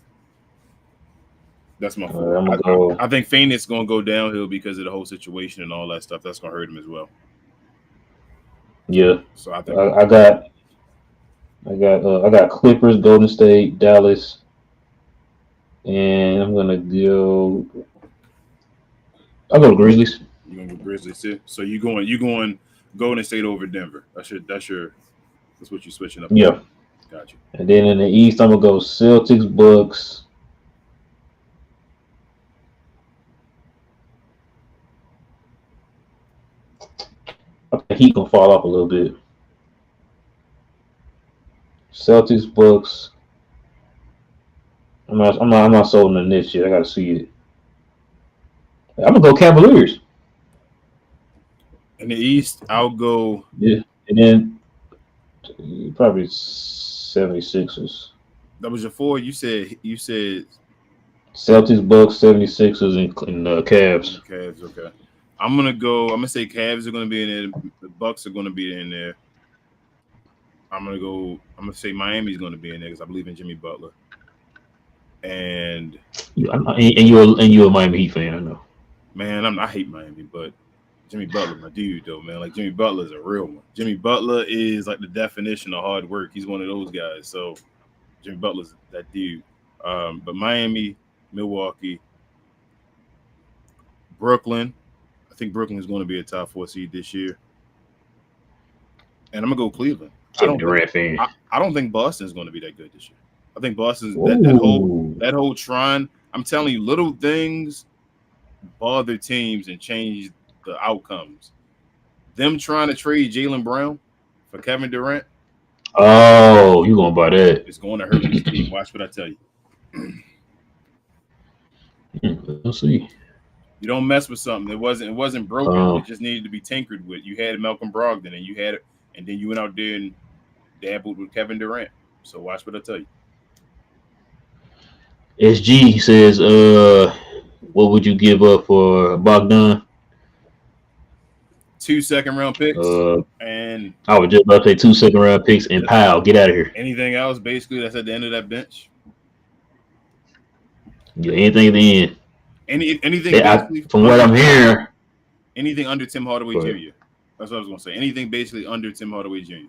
That's my 4. I think Phoenix going to go downhill because of the whole situation and all that stuff. That's going to hurt him as well. Yeah. So I think I got Clippers, Golden State, Dallas, and I'm gonna go. I'll go Grizzlies. You're gonna go Grizzlies too. So you going Golden State over Denver. That's what you're switching up. Yeah. Gotcha. And then in the East, I'm gonna go Celtics, Bucks. I think Heat gonna fall off a little bit. Celtics, Bucks. I'm not sold on the Nets yet. I gotta see it. I'm gonna go Cavaliers. In the East, I'll go. Yeah, and then probably 76ers. That was your 4. You said Celtics, Bucks, 76ers, and Cavs. Cavs, okay. I'm gonna say Cavs are gonna be in there. The Bucks are gonna be in there. I'm gonna say Miami's gonna be in there because I believe in Jimmy Butler. And you're a Miami Heat fan, I know. Man, I hate Miami, but Jimmy Butler, my dude, though, man. Like Jimmy Butler is a real one. Jimmy Butler is like the definition of hard work. He's one of those guys. So Jimmy Butler's that dude. But Miami, Milwaukee, Brooklyn. I think Brooklyn is going to be a top 4 seed this year. And I'm gonna go Cleveland. I don't think Boston's going to be that good this year. I think Boston's that whole trine. I'm telling you, little things bother teams and change the outcomes. Them trying to trade Jaylen Brown for Kevin Durant. Oh, you going by that? It's going to hurt this team. Watch what I tell you. We'll see. You don't mess with something. It wasn't broken. It just needed to be tinkered with. You had Malcolm Brogdon, and you had it, and then you went out there and dabbled with Kevin Durant. So watch what I tell you. SG says, what would you give up for Bogdan? 2 second-round picks. And I would just about to say 2 second-round picks and Powell. Get out of here. Anything else, basically, that's at the end of that bench? Yeah, anything at the end. Anything from what I'm hearing. Anything under Tim Hardaway Jr. That's what I was going to say. Anything basically under Tim Hardaway Jr.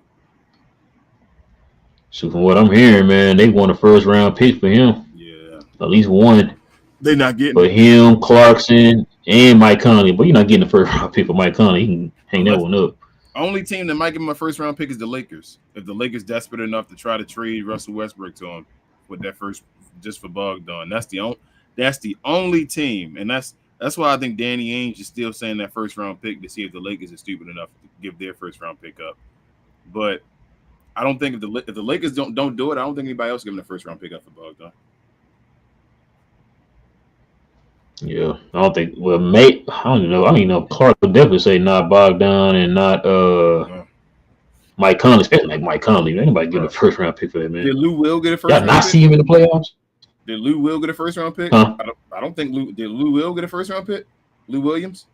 So from what I'm hearing, man, they want a first-round pick for him. Yeah. At least one. They're not getting for him, Clarkson, and Mike Conley. But you're not getting the first-round pick for Mike Conley. You can hang that one up. Only team that might give him a first-round pick is the Lakers. If the Lakers desperate enough to try to trade Russell Westbrook to him with that first, just for Bogdan, that's the only team, and that's why I think Danny Ainge is still saying that first-round pick to see if the Lakers are stupid enough to give their first-round pick up. But I don't think if the Lakers don't do it, I don't think anybody else giving a first-round pick up for Bogdan. Yeah, I don't think. Well, mate, I don't know. I don't even know. Clark would definitely say not Bogdan and not Mike Conley, especially like Mike Conley. Anybody get a first round pick for that, man? Did Lou Will get a first round pick? Y'all not see him in the playoffs? Did Lou Will get a first round pick? Huh? I don't think did Lou Will get a first round pick? Lou Williams?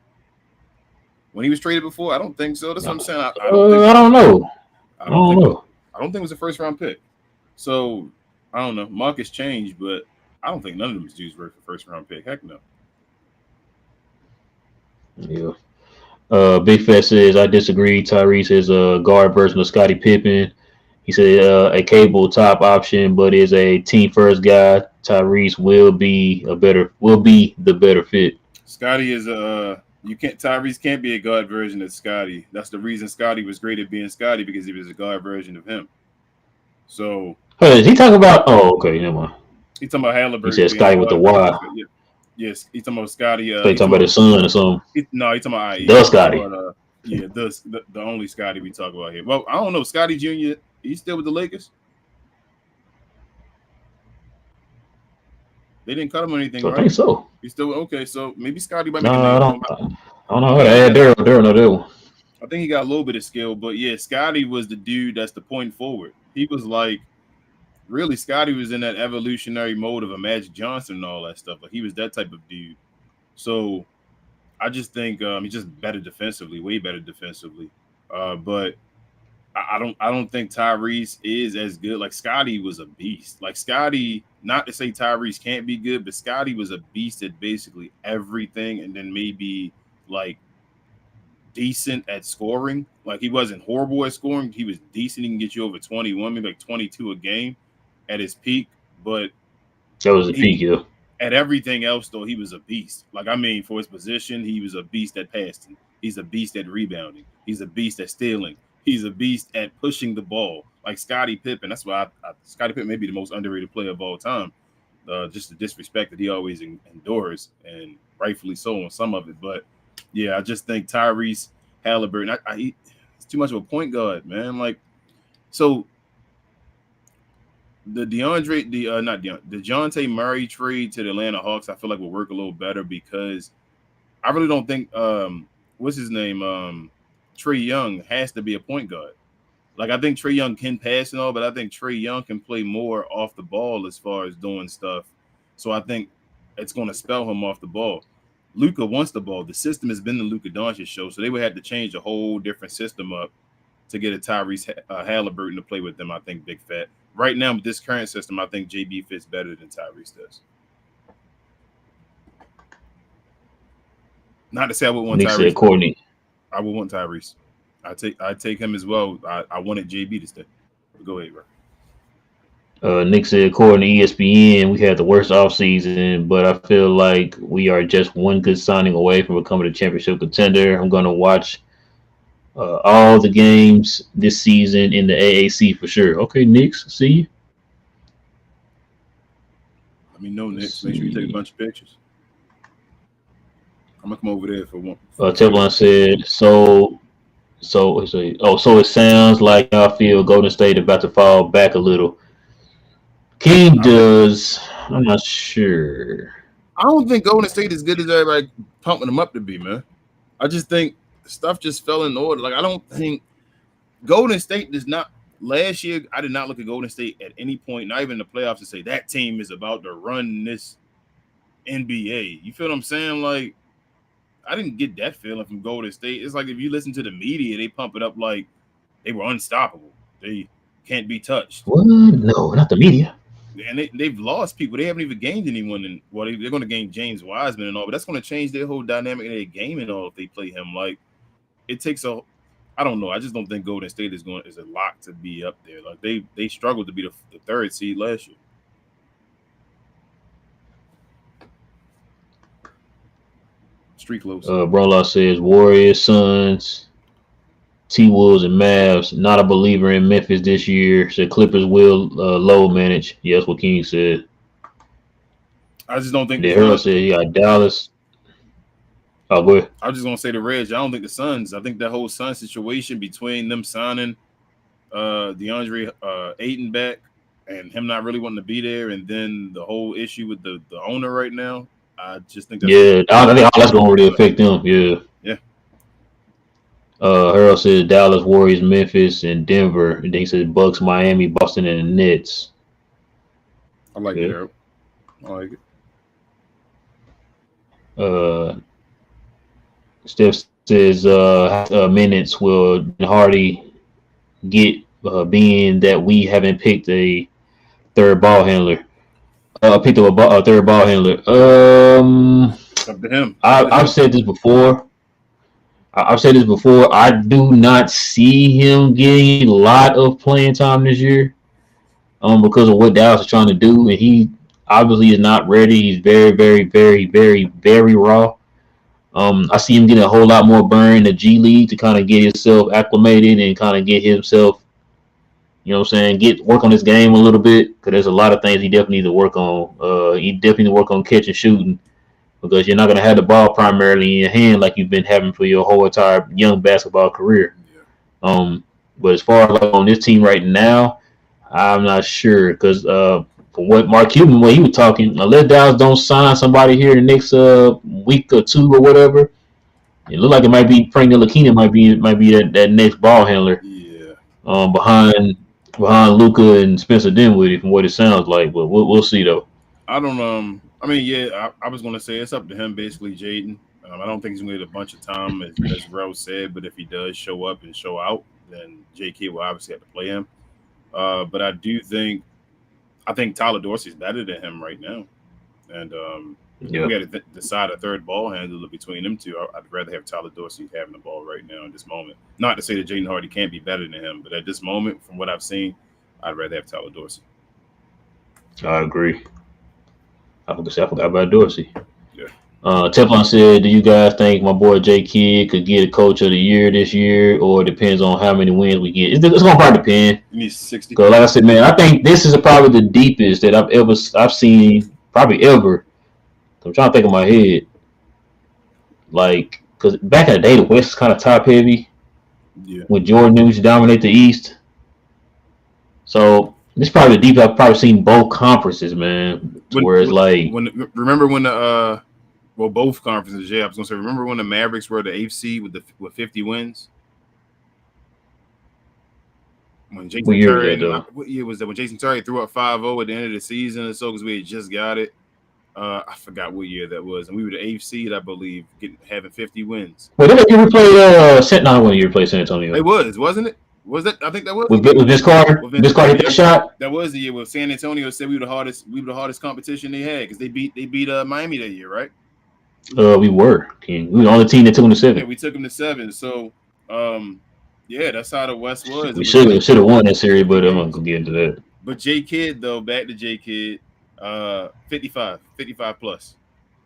When he was traded before? I don't think so. That's what I'm saying. I don't know. I don't think it was a first round pick. So I don't know. Markets changed, but I don't think none of them dudes worth a first round pick. Heck no. Yeah. Big Fat says, I disagree. Tyrese is a guard version of Scottie Pippen. He said a cable top option, but is a team first guy. Tyrese will be the better fit. Scottie is Tyrese can't be a guard version of Scottie. That's the reason Scottie was great at being Scottie, because he was a guard version of him. So is he talking about? Oh, okay, never mind. He's talking about Halliburton. He said Scottie with the Y. Yes, he's talking about Scottie. So he's talking about his son or something. He's talking about the Scottie. The only Scottie we talk about here. Well, I don't know. Scottie Jr., he's still with the Lakers? They didn't cut him or anything, So I right? think so. He's still okay. So maybe Scotty might No, make a I name for don't. him. I don't know how Yeah, to he add got. Daryl. Daryl, no Daryl. I think he got a little bit of skill, but yeah, Scotty was the dude that's the point forward. He was like really Scotty was in that evolutionary mode of a Magic Johnson and all that stuff. Like he was that type of dude. So I just think he's just better defensively, way better defensively. But I don't think Tyrese is as good. Like Scotty was a beast. Like Scotty, not to say Tyrese can't be good, but Scotty was a beast at basically everything, and then maybe like decent at scoring. Like he wasn't horrible at scoring. He was decent. He can get you over 21, maybe like 22 a game at his peak. But That was a peak, he yeah. at everything else though, he was a beast. Like I mean, for his position, he was a beast at passing. He's a beast at rebounding. He's a beast at stealing. He's a beast at pushing the ball. Like Scottie Pippen. That's why Scottie Pippen may be the most underrated player of all time. Just the disrespect that he always endures, and rightfully so on some of it. But yeah, I just think Tyrese Halliburton. It's too much of a point guard, man. Like so, the DeJounte Murray trade to the Atlanta Hawks, I feel like will work a little better because I really don't think what's his name Trae Young has to be a point guard. Like I think Trae Young can pass and all, but I think Trae Young can play more off the ball as far as doing stuff. So I think it's going to spell him off the ball. Luka wants the ball. The system has been the Luka Doncic show, so they would have to change a whole different system up to get a Tyrese Halliburton to play with them. I think Big Fat. Right now with this current system, I think JB fits better than Tyrese does. Not to say I would want Nick said Tyrese. Courtney. I would want Tyrese. I take him as well. I wanted JB to stay. But go ahead, bro. Nick said, according to ESPN, we had the worst offseason, but I feel like we are just one good signing away from becoming a championship contender. I'm going to watch all the games this season in the AAC for sure. Okay, Knicks, see you. Let me know, Nick. Make sure you take a bunch of pictures. I'm gonna come over there for one. Teflon said, so it sounds like I feel Golden State about to fall back a little. King does. I'm not sure. I don't think Golden State is good as everybody pumping them up to be, man. I just think stuff just fell in order. Like I don't think Golden State does not. Last year, I did not look at Golden State at any point, not even in the playoffs, to say that team is about to run this NBA. You feel what I'm saying? Like I didn't get that feeling from Golden State. It's like if you listen to the media, they pump it up like they were unstoppable. They can't be touched. What? No, not the media. And they've lost people. They haven't even gained anyone. And well, they're going to gain James Wiseman and all, but that's going to change their whole dynamic of their game and all if they play him. Like it takes a, I don't know. I just don't think Golden State is a lock to be up there. Like they struggled to be the third seed last year. Street close. Brolaw says Warriors, Suns, T-Wolves, and Mavs. Not a believer in Memphis this year. Said Clippers will low manage. Yes, what King said. I just don't think the Harold said he got Dallas. Oh, go ahead. I was just gonna say the Reds. I don't think the Suns. I think that whole Suns situation between them signing DeAndre Ayton back and him not really wanting to be there, and then the whole issue with the owner right now. I just think that's I think all that's gonna really affect them. Yeah. Yeah. Harold says Dallas, Warriors, Memphis, and Denver. And then he says Bucks, Miami, Boston, and the Nets. I like it, Harold. I like it. Steph says minutes will Hardy get being that we haven't picked a third ball handler. Picked up a third ball handler. Up to him. I've said this before. I do not see him getting a lot of playing time this year, because of what Dallas is trying to do, and he obviously is not ready. He's very, very, very, very, very raw. I see him getting a whole lot more burn in the G League to kind of get himself acclimated and kind of get himself, you know what I'm saying, work on his game a little bit, because there's a lot of things he definitely needs to work on. He definitely needs to work on catch and shooting, because you're not going to have the ball primarily in your hand like you've been having for your whole entire young basketball career. Yeah. But as far as like on this team right now, I'm not sure, because for from what Mark Cuban, when he was talking, unless Dallas don't sign somebody here in the next week or two or whatever, it looked like it might be Frank Ntilikina might be that next ball handler. Yeah. Behind Luka and Spencer Dinwiddie, from what it sounds like, but we'll see though. I don't. I mean, yeah. I was gonna say it's up to him, basically, Jaden. I don't think he's gonna get a bunch of time, as Rel said. But if he does show up and show out, then JK will obviously have to play him. But I think Tyler Dorsey's better than him right now, and Yeah, we got to decide a third ball handler between them two. I'd rather have Tyler Dorsey having the ball right now in this moment. Not to say that Jaden Hardy can't be better than him, but at this moment, from what I've seen, I'd rather have Tyler Dorsey. I agree. I forgot about Dorsey. Yeah. Teflon said, "Do you guys think my boy J Kidd could get Coach of the Year this year, or it depends on how many wins we get? It's gonna probably depend. You need 60. Because like I said, man, I think this is probably the deepest that I've seen probably ever. I'm trying to think of my head, like because back in the day the West was kind of top heavy. Yeah. When Jordan used to dominate the East. So this is probably the deepest I've probably seen both conferences, man. Where it's like remember when the both conferences, yeah, I was gonna say, remember when the Mavericks were the eighth seed with 50 wins? When Jason Terry, what year was that? When Jason Terry threw up 5-0 at the end of the season or so, because we had just got it. I forgot what year that was, and we were the eighth seed, I believe, having 50 wins. Well, didn't you played not one year played San Antonio? It wasn't it? Was that? I think that was with Vince Carter. Vince Carter hit that shot. That was the year where San Antonio said we were the hardest competition they had because they beat Miami that year, right? We were King. We were the only team that took them to 7. Yeah, we took them to 7. So, yeah, that's how the West was. We should have won that series, but I'm not gonna get into that. But J Kidd though, back to J Kidd, 55 plus.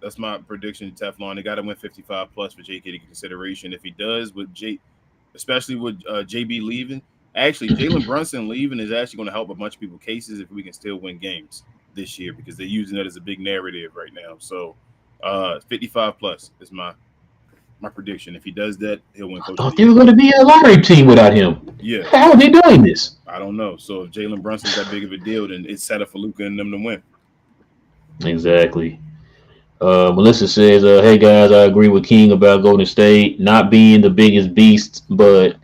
That's my prediction. Teflon, they got to win 55 plus for J Kidd to get consideration. If he does, especially with JB leaving. Actually, Jalen Brunson leaving is actually going to help a bunch of people's cases if we can still win games this year because they're using that as a big narrative right now. So, 55 plus is my prediction. If he does that, he'll win. I thought they were going to be a lottery team without him. Yeah. How are they doing this? I don't know. So if Jalen Brunson's that big of a deal, then it's set up for Luka and them to win. Exactly. Melissa says, hey guys, I agree with King about Golden State not being the biggest beast, but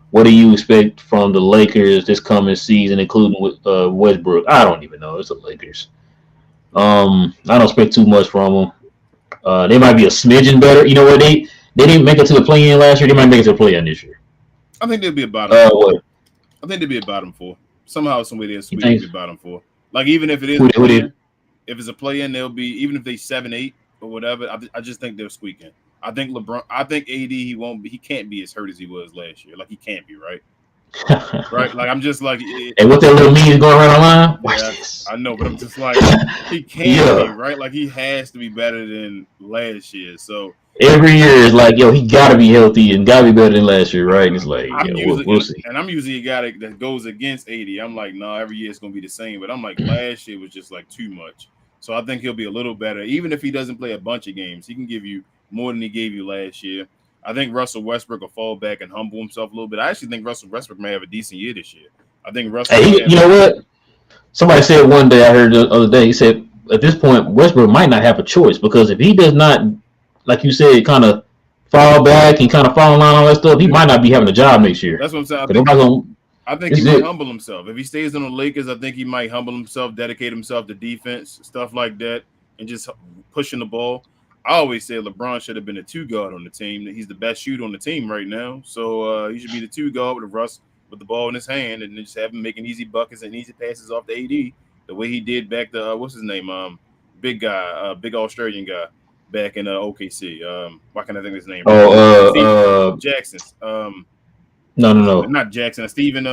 what do you expect from the Lakers this coming season, including with Westbrook? I don't even know. It's the Lakers. I don't expect too much from them. They might be a smidgen better. You know what? They didn't make it to the play-in last year. They might make it to the play-in this year. I think they'll be a bottom. What? I think they'll be a bottom 4. Somehow, some way they'll be bottom 4. Like even if it is if it's a play-in, they'll be, even if they 7-8 or whatever. I just think they'll squeak in. I think LeBron. I think AD. He can't be as hurt as he was last year. Like he can't be, right? Right? Like I'm just like. And what that little meme going around online? Yeah, I know, but I'm just like he can't be, right? Like he has to be better than last year. So every year is like, yo, he got to be healthy and got to be better than last year, right? And it's like, we'll see. And I'm usually a guy that goes against AD. I'm like, no, every year it's gonna be the same. But I'm like, last year was just like too much. So I think he'll be a little better. Even if he doesn't play a bunch of games, he can give you more than he gave you last year. I think Russell Westbrook will fall back and humble himself a little bit. I actually think Russell Westbrook may have a decent year this year. I think Russell. Hey, you know what? Somebody said one day, I heard the other day, he said, at this point, Westbrook might not have a choice because if he does not, like you said, kind of fall back and kind of fall in line on all that stuff, he might not be having a job next year. That's what I'm saying. I think he might humble himself. If he stays on the Lakers, I think he might humble himself, dedicate himself to defense, stuff like that, and just pushing the ball. I always say LeBron should have been a 2 guard on the team. He's the best shooter on the team right now. So he should be the 2 guard with Russ with the ball in his hand and just have him making easy buckets and easy passes off the AD the way he did back to what's his name? Big guy, big Australian guy back in OKC. Why can't I think of his name? Jackson. No, not Jackson. Steven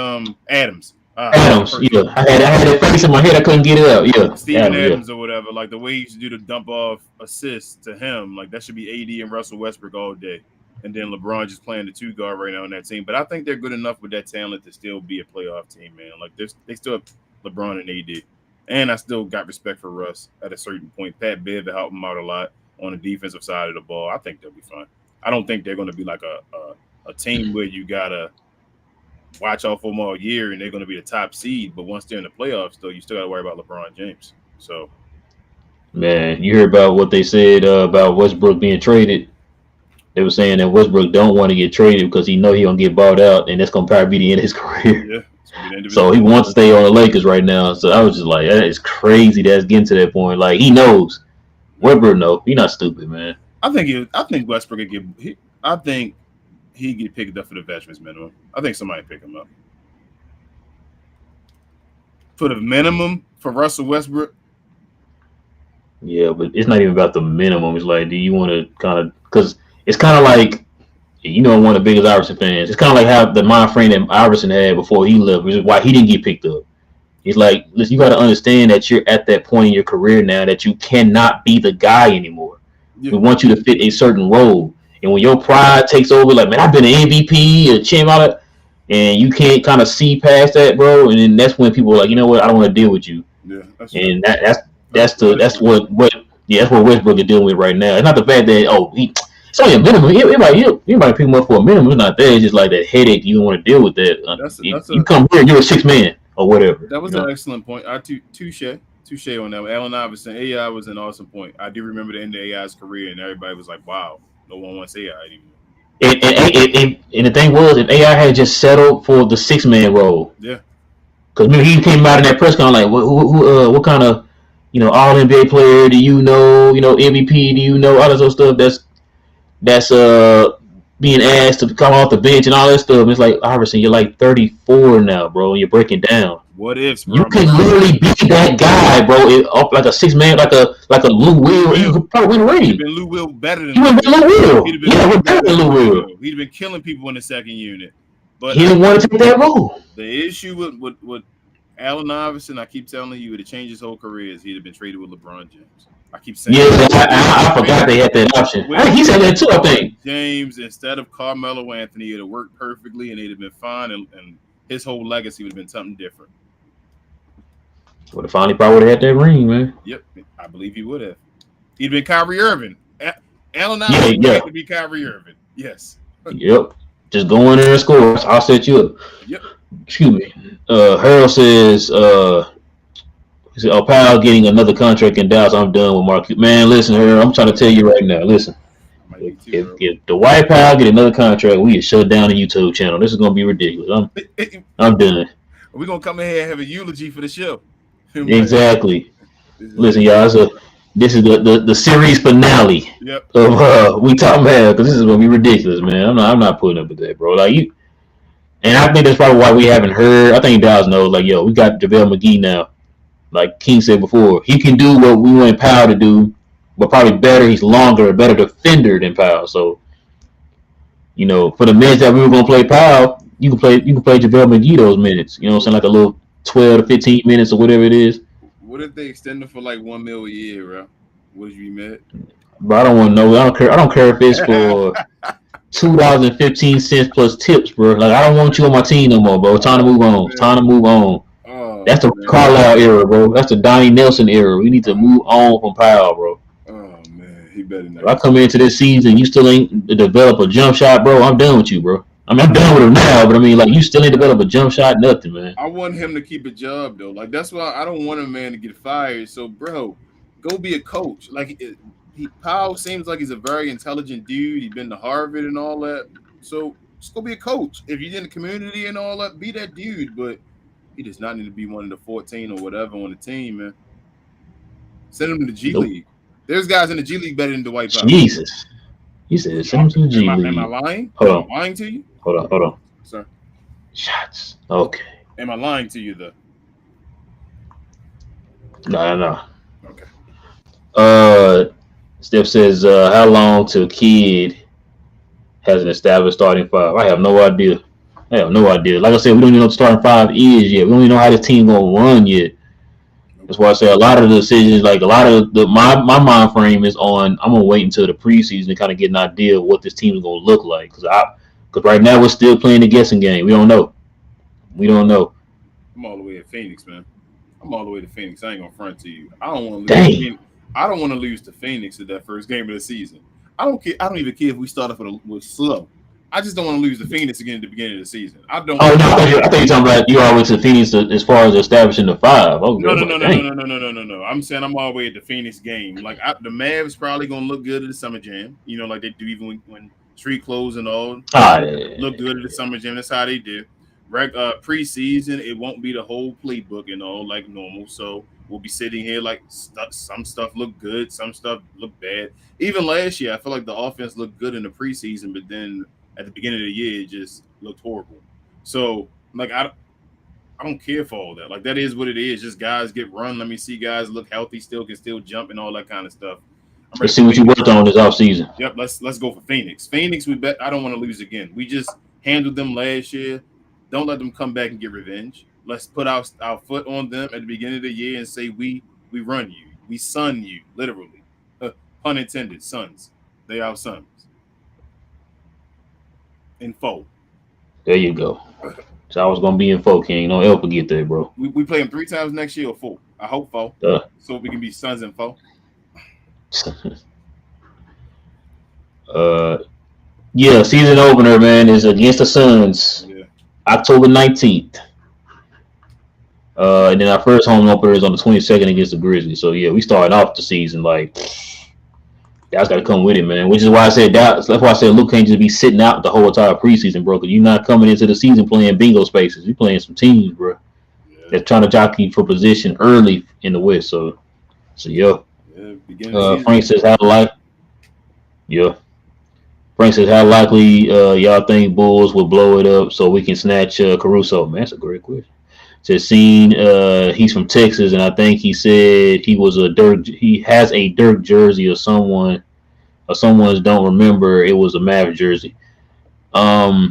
Adams. Adams, yeah. I had that face in my head. I couldn't get it out. Yeah, Steven Adams or whatever. Like the way he used to do the dump off assists to him, like that should be AD and Russell Westbrook all day. And then LeBron just playing the 2 guard right now on that team. But I think they're good enough with that talent to still be a playoff team, man. Like they still have LeBron and AD. And I still got respect for Russ at a certain point. Pat Bev helped him out a lot on the defensive side of the ball. I think they'll be fine. I don't think they're going to be like a team where you gotta watch out for them all year, and they're going to be the top seed. But once they're in the playoffs, though, you still got to worry about LeBron James. So, Man, you heard about what they said about Westbrook being traded? They were saying that Westbrook don't want to get traded because he know he gonna get bought out, and that's gonna probably be the end of his career. yeah, it's gonna be the end of his So he wants to stay on the Lakers right now. So I was just like, that is crazy. That's getting to that point. Like he knows. Westbrook know. He not stupid, man. I think Westbrook could get. I think he'd get picked up for the veterans minimum. I think somebody pick him up for the minimum for Russell Westbrook. Yeah, but it's not even about the minimum. It's like, do you want to kind of because it's kind of like, one of the biggest Iverson fans. It's kind of like how the mind frame that Iverson had before he left, which is why he didn't get picked up. It's like, listen, you got to understand that you're at that point in your career now that you cannot be the guy anymore. Yeah. We want you to fit a certain role. And when your pride takes over, like, man, I've been an MVP, a champ, all that, and you can't kind of see past that, bro. And then that's when people are like, you know what, I don't want to deal with you. Yeah, and that's what Westbrook is dealing with right now. It's not the fact that it's only a minimum. You might pick him up for a minimum. It's not that. It's just like that headache. You don't want to deal with that. You come here, you're a 6-man or whatever. That was an excellent point. Touche on that. Allen Iverson, AI was an awesome point. I do remember the end of AI's career, and everybody was like, "Wow, no one wants AI anymore." And the thing was, if AI had just settled for the 6-man role, yeah, because he came out in that press conference like, what kind of all NBA player do you know? MVP do you know? All this other stuff that's being asked to come off the bench and all that stuff. It's like, Iverson, you're like 34 now, bro. And you're breaking down. What ifs, bro? You can literally be that guy, bro. Up like a 6-man, like a Lou Will. You could probably win a ring. He'd been Lou Will better than Lou Will. We're better than Lou Will. He'd been killing people in the second unit, but he didn't want to take that role. The issue with Allen Iverson, I keep telling you, to change his whole career is he'd have been traded with LeBron James. I keep saying. Yeah, I forgot they had that option. He said that too, I think. James instead of Carmelo Anthony, it'd have worked perfectly, and they'd have been fine, and his whole legacy would have been something different. Would have finally probably would have had that ring, man. Yep, I believe he would have. He'd been Kyrie Irving. Allen Iverson would be Kyrie Irving. Yes. Yep. Just go in there and score. I'll set you up. Yep. Excuse me. Harold says, Powell getting another contract in Dallas. I'm done with Mark. Man, listen, Harold, I'm trying to tell you right now. Listen, if the White Powell get another contract, we get shut down the YouTube channel. This is gonna be ridiculous. I'm done. We're gonna come in here and have a eulogy for the show. Exactly. Listen, y'all. This is the series finale of We Talk Mavs, because this is gonna be ridiculous, man. I'm not putting up with that, bro. Like you. And I think that's probably why we haven't heard. I think Dallas knows, like, we got JaVale McGee now. Like King said before, he can do what we want Powell to do, but probably better. He's longer, a better defender than Powell. So, for the minutes that we were going to play Powell, you can play JaVale McGee those minutes. You know what I'm saying? Like a little 12 to 15 minutes or whatever it is. What if they extend it for like $1 million a year, bro? Would you be mad? But I don't want to know. I don't care if it's for $2.15 plus tips, bro. Like, I don't want you on my team no more, bro. Time to move on. It's time to move on. That's the Carlisle era, bro. That's the Donnie Nelson era. We need to move on from Powell, bro. Oh, man. He better not. If I come into this season, you still ain't develop a jump shot, bro, I'm done with you, bro. I mean, I'm done with him now, but I mean, like, you still ain't develop a jump shot, nothing, man. I want him to keep a job, though. Like, that's why I don't want a man to get fired. So, bro, go be a coach. Like, Powell seems like he's a very intelligent dude. He's been to Harvard and all that. So, just go be a coach. If you're in the community and all that, be that dude. But he does not need to be one of the 14 or whatever on the team, man. Send him to the G League. There's guys in the G League better than Dwight Powell. Jesus. He said send him to the G League. Am I lying? Hold on. Am I lying to you? Hold on. Sir. Shots. Okay. Am I lying to you, though? No. Okay. Steph says, how long till Kid has an established starting five? I have no idea. Like I said, we don't even know what the starting five is yet. We don't even know how this team gonna run yet. That's why I say a lot of the decisions, like a lot of my mind frame is on. I'm gonna wait until the preseason to kind of get an idea of what this team is gonna look like. Because right now we're still playing the guessing game. We don't know. I'm all the way to Phoenix, man. I ain't gonna front to you. I don't want to lose to Phoenix at that first game of the season. I don't care. I don't even care if we start off with slow. I just don't want to lose the Phoenix again at the beginning of the season. I don't. Oh no, I think you're talking about you always to Phoenix as far as establishing the 5. Okay, No. I'm saying I'm all the way at the Phoenix game. Like the Mavs probably gonna look good at the Summer Jam. You know, like they do even when street clothes and all. Look good at the Summer Jam. That's how they do. Preseason, it won't be the whole playbook and all like normal. So we'll be sitting here like some stuff look good, some stuff look bad. Even last year, I feel like the offense looked good in the preseason, but then at the beginning of the year, it just looked horrible. So like I don't care for all that. Like that is what it is. Just guys get run. Let me see guys look healthy, can still jump and all that kind of stuff. Let's see what you worked on this offseason. Yep, let's go for Phoenix. Phoenix, we bet I don't want to lose again. We just handled them last year. Don't let them come back and get revenge. Let's put our foot on them at the beginning of the year and say we run you. We son you, literally. Pun intended, sons. They our sons. In four. There you go. So I was gonna be in 4, King. Don't ever forget that, bro. We play them 3 times next year or 4. I hope 4. So we can be sons in 4. Yeah, season opener, man, is against the Suns. Yeah. October 19th. And then our first home opener is on the 22nd against the Grizzlies. So yeah, we started off the season like guys got to come with it, man. Which is why I said that's why I said Luke can't just be sitting out the whole entire preseason, bro. Because you're not coming into the season playing bingo spaces. You're playing some teams, bro. Yeah. That's trying to jockey for position early in the West. So yeah. Frank says how likely. Yeah. Frank says how likely y'all think Bulls will blow it up so we can snatch Caruso. Man, that's a great question. Says he's from Texas, and I think he said he has a Dirk jersey or someone's don't remember it was a Mavs jersey. I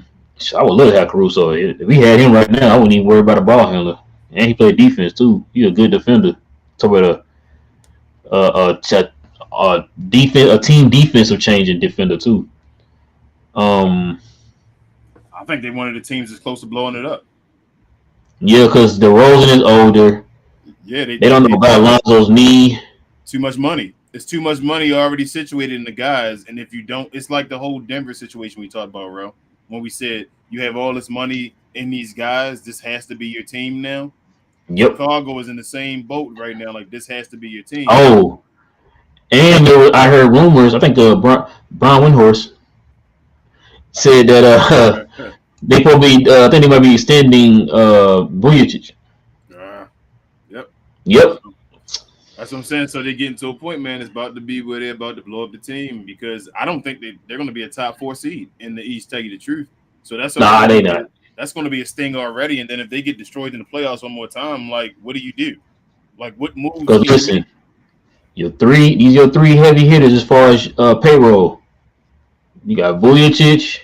would love to have Caruso. If we had him right now, I wouldn't even worry about a ball handler. And he played defense too. He's a good defender. Talk about a team defensive changing defender too. I think they wanted the teams as close to blowing it up. Yeah, because DeRozan is older. Yeah, they don't know about Lonzo's knee. Too much money. It's too much money already situated in the guys, and if you don't, it's like the whole Denver situation we talked about, Ro. When we said you have all this money in these guys, this has to be your team now. Yep. Chicago is in the same boat right now. Like this has to be your team. Oh, and I heard rumors. I think Brian Windhorst said that they probably I think they might be extending Vujacic. Yep. That's what I'm saying. So they're getting to a point, man. It's about to be where they're about to blow up the team because I don't think they're going to be a top 4 seed in the East. Tell you the truth. So that's they not. That's going to be a sting already. And then if they get destroyed in the playoffs one more time, like what do you do? Like what moves? Because listen, these are your 3 heavy hitters as far as payroll. You got Vujacic.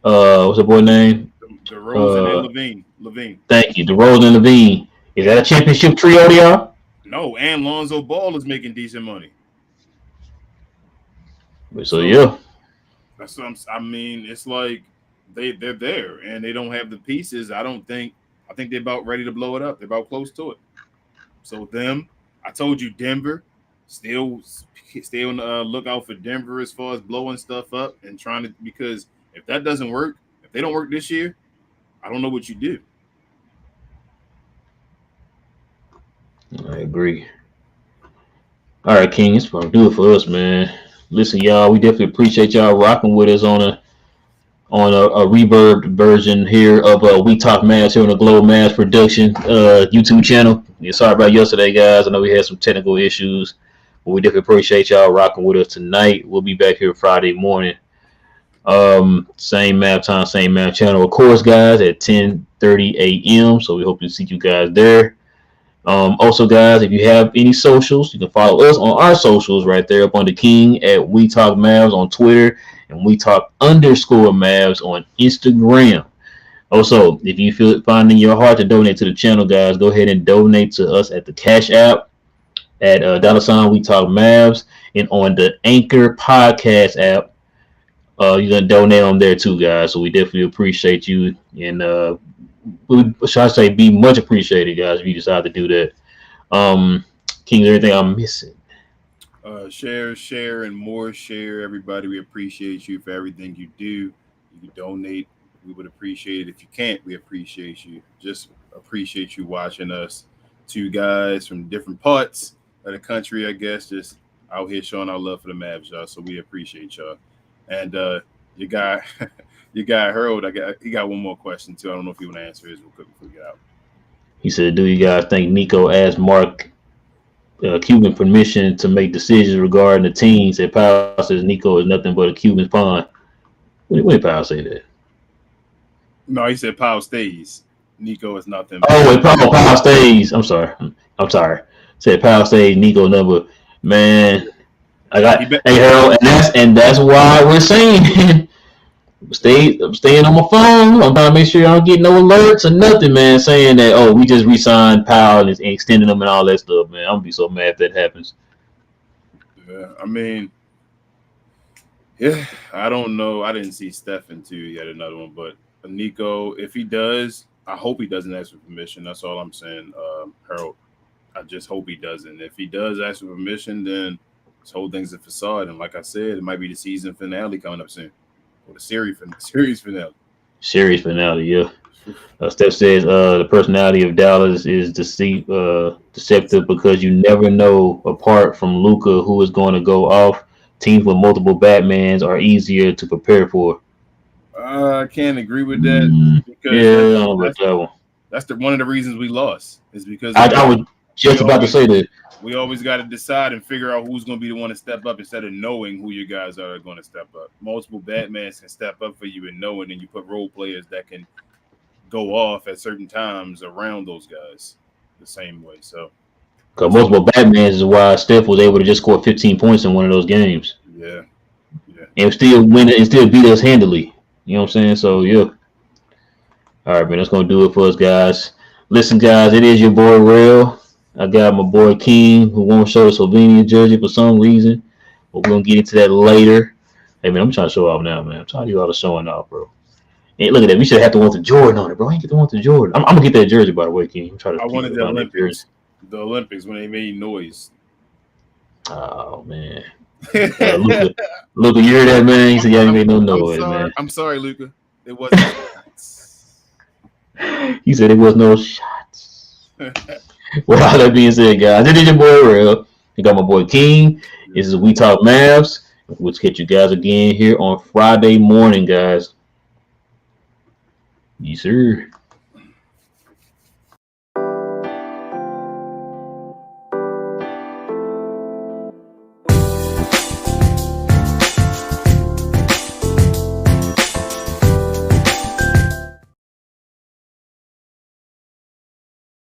What's the boy name? DeRozan and Levine. Thank you, DeRozan and Levine. Is that a championship trio to y'all? No, and Lonzo Ball is making decent money. So yeah, that's what I mean. It's like they're there and they don't have the pieces. I think they're about ready to blow it up. They're about close to it. So I told you Denver. Still on the lookout for Denver as far as blowing stuff up and trying to because if that doesn't work, if they don't work this year, I don't know what you do. I agree. All right, King, it's gonna do it for us, man. Listen, y'all, we definitely appreciate y'all rocking with us on a reverb version here of We Talk Mavs here on the Globe Mavs production YouTube channel. Yeah, sorry about yesterday, guys. I know we had some technical issues, but we definitely appreciate y'all rocking with us tonight. We'll be back here Friday morning. Same map time, same map channel, of course, guys, at 10:30 a.m. So we hope to see you guys there. Also, guys, if you have any socials, you can follow us on our socials right there up on the King at We Talk Mavs on Twitter and We Talk _Mavs on Instagram. Also, if you feel it finding your heart to donate to the channel, guys, go ahead and donate to us at the Cash App at $ We Talk Mavs and on the Anchor Podcast app. You can donate on there too, guys. So we definitely appreciate you and should I say be much appreciated, guys, if you decide to do that. King, is there anything I'm missing? Share, and more share, everybody. We appreciate you for everything you do. You can donate. We would appreciate it. If you can't, we appreciate you. Just appreciate you watching us. Two guys from different parts of the country, I guess, just out here showing our love for the Mavs, y'all. So we appreciate y'all. And your guy, your guy Harold, he got one more question too. I don't know if you want to answer his real quick before we get out. He said, "Do you guys think Nico asked Mark Cuban permission to make decisions regarding the team?" Said Powell says Nico is nothing but a Cuban pawn. When did Powell say that? No, he said Powell stays. Nico is nothing. Oh, wait, Powell stays. I'm sorry. Said Powell stays. Nico number. Man, hey Harold, and that's why we're saying I'm staying on my phone. I'm trying to make sure I don't get no alerts or nothing, man. Saying that we just re-signed Powell and extended them and all that stuff, man. I'm gonna be so mad if that happens. Yeah, I mean, yeah, I don't know. I didn't see Stephen too yet another one, but Nico, if he does, I hope he doesn't ask for permission. That's all I'm saying, Harold. I just hope he doesn't. If he does ask for permission, then this whole thing's a facade. And like I said, it might be the season finale coming up soon, or the series finale. Series finale, yeah. Steph says the personality of Dallas is deceptive because you never know. Apart from Luka, who is going to go off, teams with multiple Batmans are easier to prepare for. I can't agree with that because that's one of the reasons we lost is because I was just about to say that. We always got to decide and figure out who's going to be the one to step up instead of knowing who you guys are going to step up. Multiple Batmans can step up for you and know, and then you put role players that can go off at certain times around those guys the same way. So, because multiple Batmans is why Steph was able to just score 15 points in one of those games. Yeah. And still win it and still beat us handily. You know what I'm saying? So, yeah. All right, man, that's going to do it for us, guys. Listen, guys, it is your boy, Real. I got my boy, King, who won't show the Slovenia jersey for some reason. But we're going to get into that later. Hey, man, I'm trying to show off now, man. I'm tired of you all showing off, bro. Hey, look at that. We should have the one to Jordan on it, bro. I ain't get the one to Jordan. I'm going to get that jersey, by the way, King. I wanted the Olympics. The Olympics when they made noise. Oh, man. Luka, you hear that, man? He said, "Yeah, you made no noise, man." I'm sorry, Luka. It wasn't shots. He said it was no shots. Well, all that being said, guys, it is your boy Real. You got my boy King. This is We Talk Mavs. We'll catch you guys again here on Friday morning, guys. Yes, sir.